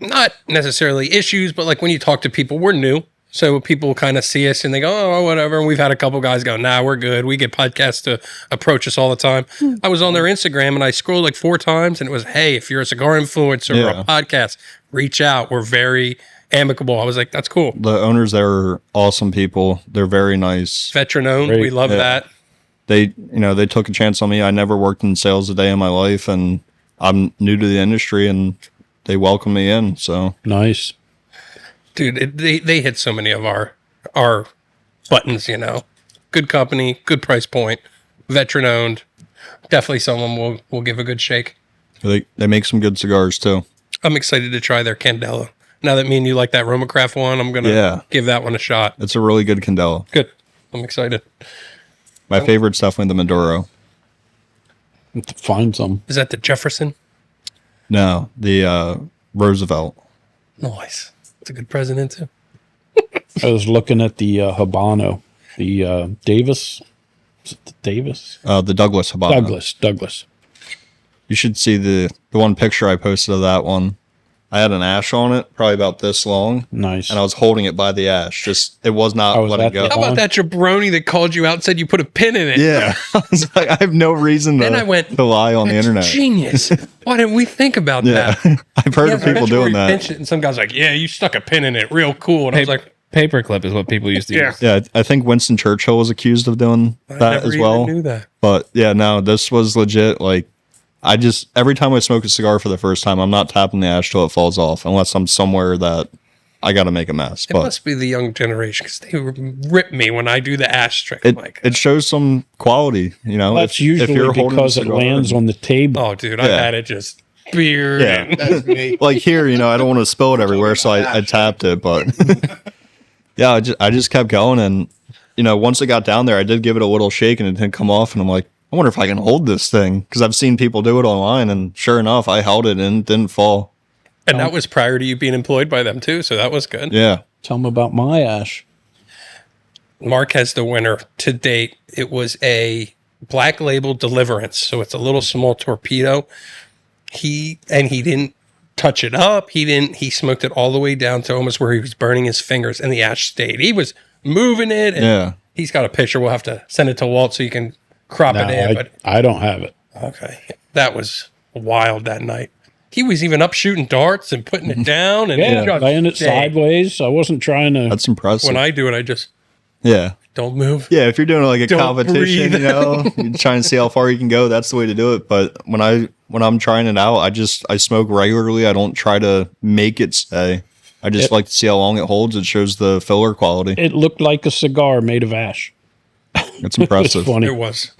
not necessarily issues, but like when you talk to people, we're new. So people kind of see us and they go, oh, whatever. And we've had a couple guys go, nah, we're good. We get podcasts to approach us all the time. I was on their Instagram and I scrolled like 4 times and it was, hey, if you're a cigar influencer or a podcast, reach out. We're very amicable. I was like, that's cool. The owners there are awesome people. They're very nice. Veteran owned. We love that. They took a chance on me. I never worked in sales a day in my life, and I'm new to the industry, and they welcome me in. So Nice. Dude, they hit so many of our buttons, you know. Good company, good price point, veteran owned. Definitely someone we'll give a good shake. they make some good cigars too. I'm excited to try their Candela. Now that me and you like that Romacraft one, I'm gonna give that one a shot. It's a really good Candela. Good. I'm excited. My favorite's definitely the Maduro. Find some. Is that the Jefferson? No, the Roosevelt. Nice. It's a good president too. I was looking at the Habano, the Davis. Is it the Davis? The Douglas Habano. Douglas. You should see the one picture I posted of that one. I had an ash on it, probably about this long. Nice. And I was holding it by the ash. Just, it was not was letting that go. the How about that jabroni that called you out and said you put a pin in it? Yeah. I was like, I have no reason Then I went, to lie on the That's internet. genius. Why didn't we think about Yeah. that? I've heard of Yeah, people doing that. pinch it, and some guy's like, yeah, you stuck a pin in it. Real cool. And I was like, Paperclip is what people used to use. Yeah, I think Winston Churchill was accused of doing I that never as even well. knew that. But yeah, no, this was legit. Like, I just, every time I smoke a cigar for the first time, I'm not tapping the ash till it falls off, unless I'm somewhere that I got to make a mess. It But must be the young generation because they rip me when I do the ashtray. it shows some quality, you know. That's usually because it lands on the table. Oh, dude, I Yeah. had it just beard. Yeah. And That's me. Like here, you know, I don't want to spill it everywhere, so I tapped it. But yeah, I just kept going, and you know, once it got down there, I did give it a little shake, and it didn't come off, and I'm like, I wonder if I can hold this thing, because I've seen people do it online, and sure enough, I held it and it didn't fall. And that was prior to you being employed by them too, so that was good. Yeah. Tell them about my ash. Mark has the winner to date. It was a Black Label Deliverance, so it's a little small torpedo. He didn't touch it up. He smoked it all the way down to almost where he was burning his fingers, and the ash stayed. He was moving it, and Yeah. he's got a picture. We'll have to send it to Walt so you can crop No, it in. But I don't have it. okay, that was wild that night. He was even up shooting darts and putting it down, and just Laying it stayed. sideways. I wasn't trying to. That's impressive. When I do it, I just yeah. don't move. Yeah, if you're doing like a Don't competition, breathe. you know, you're trying to see how far you can go, that's the way to do it. But when I'm trying it out, I smoke regularly. I don't try to make it stay. I just like to see how long it holds. It shows the filler quality. It looked like a cigar made of ash. It's impressive. It's funny. It was.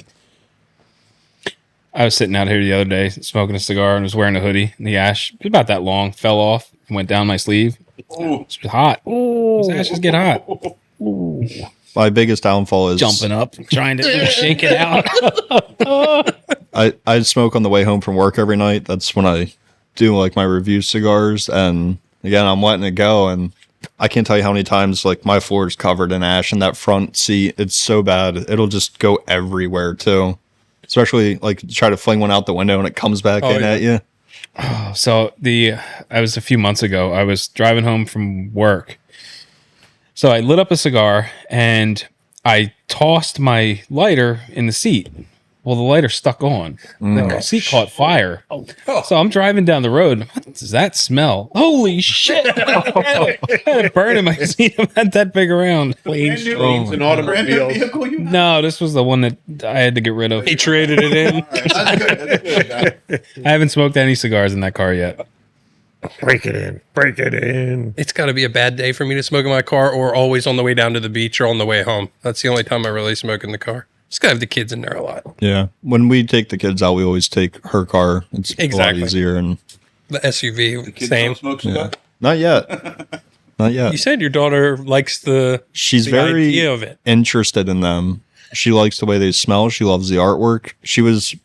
I was sitting out here the other day smoking a cigar and was wearing a hoodie, and the ash, it was about that long, fell off and went down my sleeve. It was hot. Those ashes get hot. My biggest downfall is Jumping up, trying to shake it out. I smoke on the way home from work every night. That's when I do like my review cigars, and again, I'm letting it go, and I can't tell you how many times like my floor is covered in ash, and that front seat, it's so bad. It'll just go everywhere too. Especially like try to fling one out the window and it comes back in at you. So I was a few months ago, I was driving home from work. So I lit up a cigar and I tossed my lighter in the seat. Well, the lighter stuck on. The seat caught fire. So I'm driving down the road. What does that smell? Holy shit. I had a burn in my seat. I'm not that big around. Planes, Oh trains, and automobiles. No, this was the one that I had to get rid of. He traded it in. That's good. I haven't smoked any cigars in that car yet. Break it in. Break it in. It's got to be a bad day for me to smoke in my car, or always on the way down to the beach or on the way home. That's the only time I really smoke in the car. Just gotta have the kids in there a lot. Yeah. When we take the kids out, we always take her car. It's Exactly. a lot easier. And The SUV, Kids same. don't smoke cigar? not yet. Not yet. You said your daughter likes She's the very idea of it. interested in them. She likes the way they smell. She loves the artwork.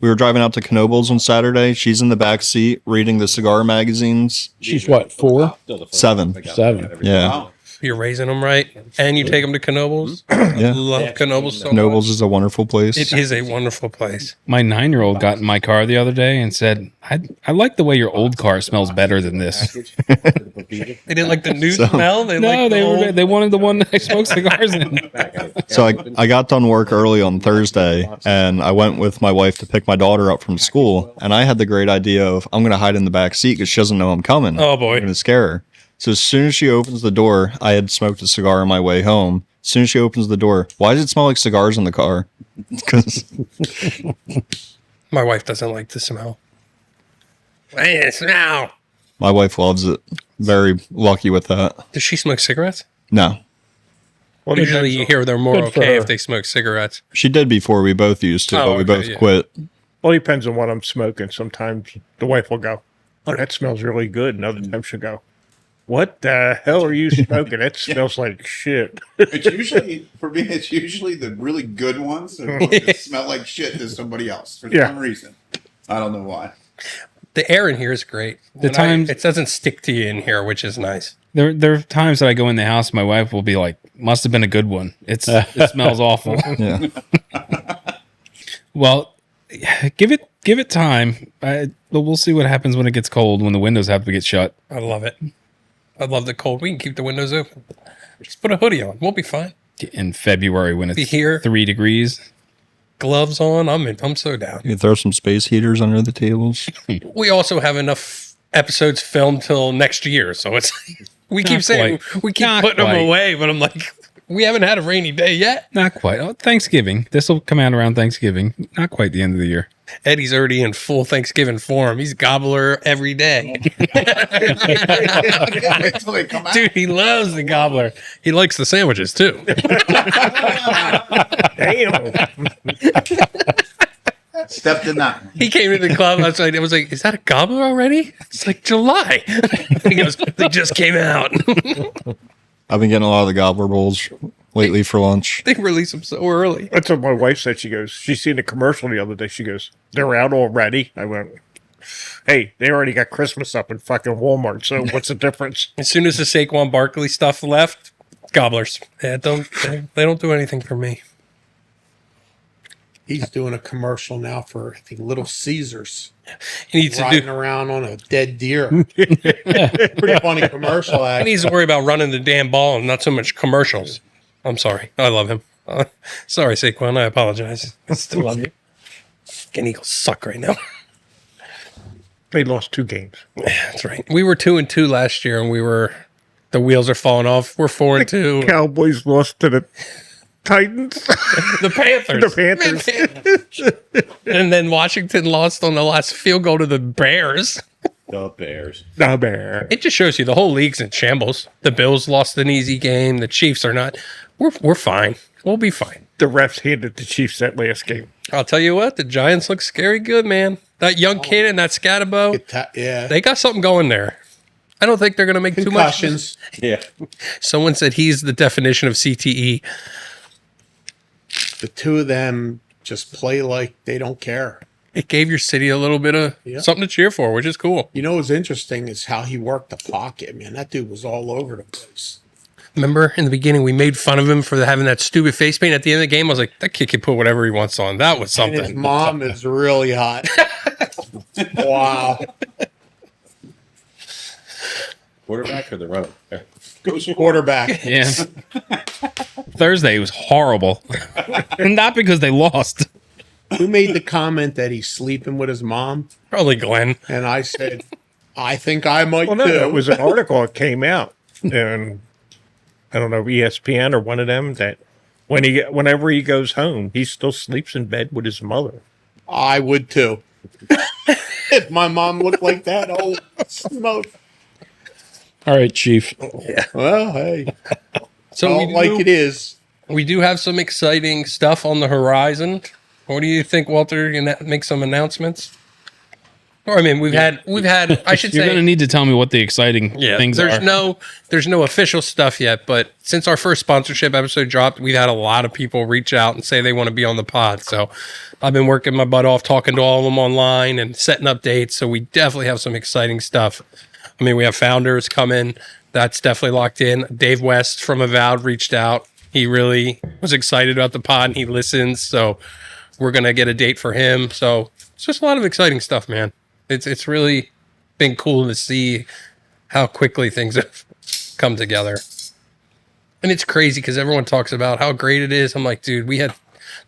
We were driving out to Knoebels on Saturday. She's in the back seat reading the cigar magazines. She's what, 4? 7. 7. Yeah. Wow. You're raising them right, and you take them to Knoebels. Yeah. Love Knoebels so Nobles much. is a wonderful place. It is a wonderful place. My 9-year-old got in my car the other day and said, I like the way your old car smells better than this. They didn't like the new smell. They No, liked the old. they wanted the one that I smoked cigars in. So I got done work early on Thursday, and I went with my wife to pick my daughter up from school, and I had the great idea of I'm going to hide in the back seat because she doesn't know I'm coming. Oh, boy. I'm going to scare her. So as soon as she opens the door, I had smoked a cigar on my way home. As soon as she opens the door, why does it smell like cigars in the car? Because My wife doesn't like the smell. Hey, smell. my wife loves it. Very lucky with that. Does she smoke cigarettes? No. Well, Usually you hear they're more Good for okay her. if they smoke cigarettes. She did before we both used to, Oh, but we okay, both yeah. quit. Well, it depends on what I'm smoking. Sometimes the wife will go, "Oh, that smells really good," and other times she'll go, "What the hell are you smoking? That smells like shit." It's usually for me. It's usually the really good ones that smell like shit to somebody else for Yeah. some reason. I don't know why. The air in here is great. It doesn't stick to you in here, which is nice. There are times that I go in the house, my wife will be like, must have been a good one. It smells awful. Yeah. Well, give it time. But we'll see what happens when it gets cold, when the windows have to get shut. I love it. I love the cold. We can keep the windows open. Just put a hoodie on. We'll be fine. In February when Be it's here. 3 degrees. Gloves on. I'm so down. You can throw some space heaters under the tables. We also have enough episodes filmed till next year, so it's we keep Not saying quite. we keep Not putting quite. them away, but I'm like, we haven't had a rainy day yet. Not quite. Oh, Thanksgiving. This will come out around Thanksgiving. Not quite the end of the year. Eddie's already in full Thanksgiving form. He's gobbler every day. Wait till they come out. Dude, he loves the gobbler. He likes the sandwiches too. Damn. Stepped in that. He came to the club last night and was like, "Is that a gobbler already?" It's like July. He goes, "They just came out." I've been getting a lot of the gobbler bowls lately for lunch. They release them so early. That's what my wife said. She goes, she seen a commercial the other day. She goes, "They're out already." I went, "Hey, they already got Christmas up in fucking Walmart. So what's the difference?" As soon as the Saquon Barkley stuff left, gobblers. Yeah, they don't do anything for me. He's doing a commercial now for, I think, Little Caesars. He needs to Riding do. around on a dead deer. Pretty funny commercial, He actually. needs to worry about running the damn ball and not so much commercials. I'm sorry. I love him. Sorry, Saquon. I apologize. I still love you. Fucking Eagles suck right now. They lost 2 games. That's right. We were 2-2 last year, and the wheels are falling off. We're 4-2. Cowboys lost to the Titans. The Panthers. The Panthers. And then Washington lost on the last field goal to the Bears. The Bears. The Bear. It just shows you the whole league's in shambles. The Bills lost an easy game. The Chiefs are not. We're fine. We'll be fine. The refs handed the Chiefs that last game. I'll tell you what, the Giants look scary good, man. That young kid and that Scatabo, Yeah. they got something going there. I don't think they're going to make too much. Concussions. Yeah. Someone said he's the definition of CTE. The two of them just play like they don't care. It gave your city a little bit of something to cheer for, which is cool. You know what's interesting is how he worked the pocket, man. That dude was all over the place. Remember in the beginning, we made fun of him for having that stupid face paint at the end of the game. I was like, that kid can put whatever he wants on. That was And his something. mom is really hot. Wow. Quarterback or the runner? Goes quarterback. Yeah. Thursday was horrible. And not because they lost. Who made the comment that he's sleeping with his mom? Probably Glenn. And I said, I think I might Well, no, too. it was an article that came out, and I don't know, ESPN or one of them, that whenever he goes home, he still sleeps in bed with his mother. I would too. If my mom looked like that, oh, smoke. All right, Chief. Well, hey, So don't like it is. we do have some exciting stuff on the horizon. What do you think, Walter? You can make some announcements? Or I mean, we've had. I should You're say. going to need to tell me what the exciting things there's are. there's no official stuff yet, but since our first sponsorship episode dropped, we've had a lot of people reach out and say they want to be on the pod. So I've been working my butt off, talking to all of them online and setting up dates. So we definitely have some exciting stuff. I mean, we have founders coming. That's definitely locked in. Dave West from Avowed reached out. He really was excited about the pod and he listens. So we're going to get a date for him. So it's just a lot of exciting stuff, man. It's really been cool to see how quickly things have come together. And it's crazy because everyone talks about how great it is. I'm like, dude, we had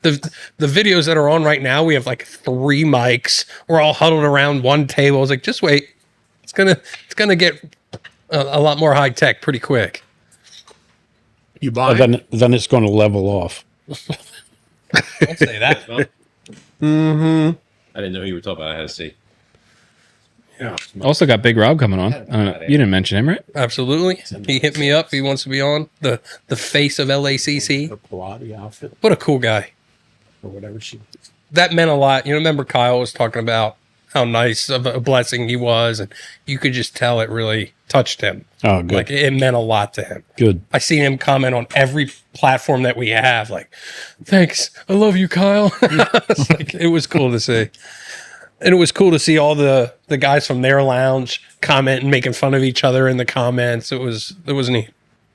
the videos that are on right now. We have like 3 mics. We're all huddled around one table. I was like, just wait. It's gonna get a lot more high tech pretty quick. You buy? Then it's going to level off. Don't say that. Mm-hmm. I didn't know who you were talking about. I had to see. Also got Big Rob coming on. You didn't mention him, right? Absolutely. He hit me up. He wants to be on the face of LACC. The Pilates outfit What a cool guy. or whatever she. That meant a lot. You remember Kyle was talking about how nice of a blessing he was, and you could just tell it really touched him. Oh, good. Like it meant a lot to him. Good. I seen him comment on every platform that we have, like, thanks, I love you, Kyle. It was cool to see. And it was cool to see all the guys from their lounge commenting, making fun of each other in the comments. It was neat.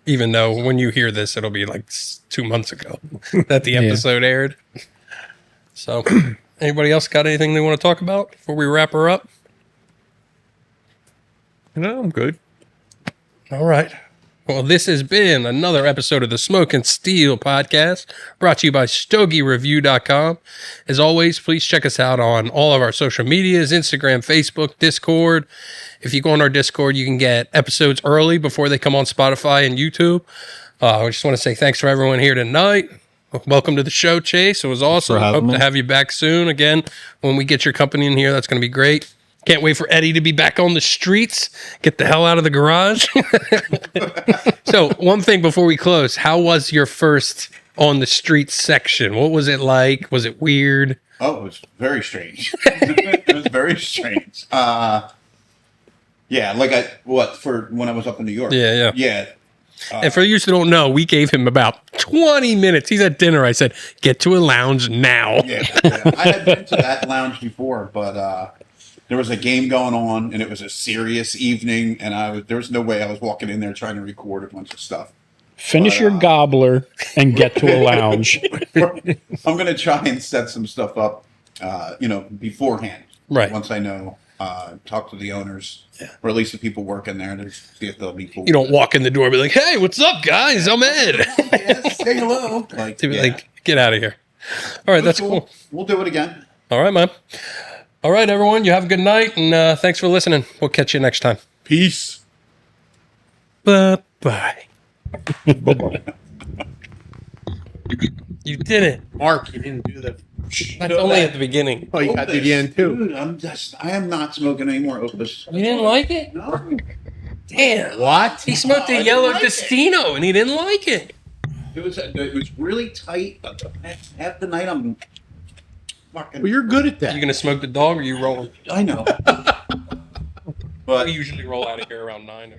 Even though when you hear this, it'll be like 2 months ago that the episode aired. So, anybody else got anything they want to talk about before we wrap her up? No, I'm good. All right. Well, this has been another episode of the Smoke and Steel podcast, brought to you by StogieReview.com. As always, please check us out on all of our social medias, Instagram, Facebook, Discord. If you go on our Discord, you can get episodes early before they come on Spotify and YouTube. I just want to say thanks for everyone here tonight. Welcome to the show, Chase. It was awesome. having Hope me. to have you back soon. Again, when we get your company in here, that's going to be great. Can't wait for Eddie to be back on the streets. Get the hell out of the garage. So, one thing before we close, how was your first on the streets section? What was it like? Was it weird? Oh, it was very strange. It was very strange. Yeah, like for when I was up in New York. Yeah. Yeah. And for you who don't know, we gave him about 20 minutes. He's at dinner. I said, get to a lounge now. Yeah. I had been to that lounge before, but there was a game going on, and it was a serious evening, and there was no way I was walking in there trying to record a bunch of stuff. Finish your gobbler and get to a lounge. I'm going to try and set some stuff up, beforehand. Right. Once I know, talk to the owners, or at least the people working there, to see if they'll be cool. You don't walk in the door and be like, hey, what's up, guys? I'm Ed. Yes, say hello. To be like, get out of here. All right, that's cool. We'll do it again. All right, man. All right, everyone. You have a good night, and thanks for listening. We'll catch you next time. Peace. Bye-bye. You did it. Mark, you didn't do the. That's only at the beginning. Oh, you got to the end too. Dude, I am not smoking any more Opus. You didn't like it? No. Damn. What? He smoked a yellow Destino, and he didn't like it. It was really tight. Half the night I'm fucking. Well, you're good at that. You gonna smoke the dog, or you rolling? I know. We But usually roll out of here around 9.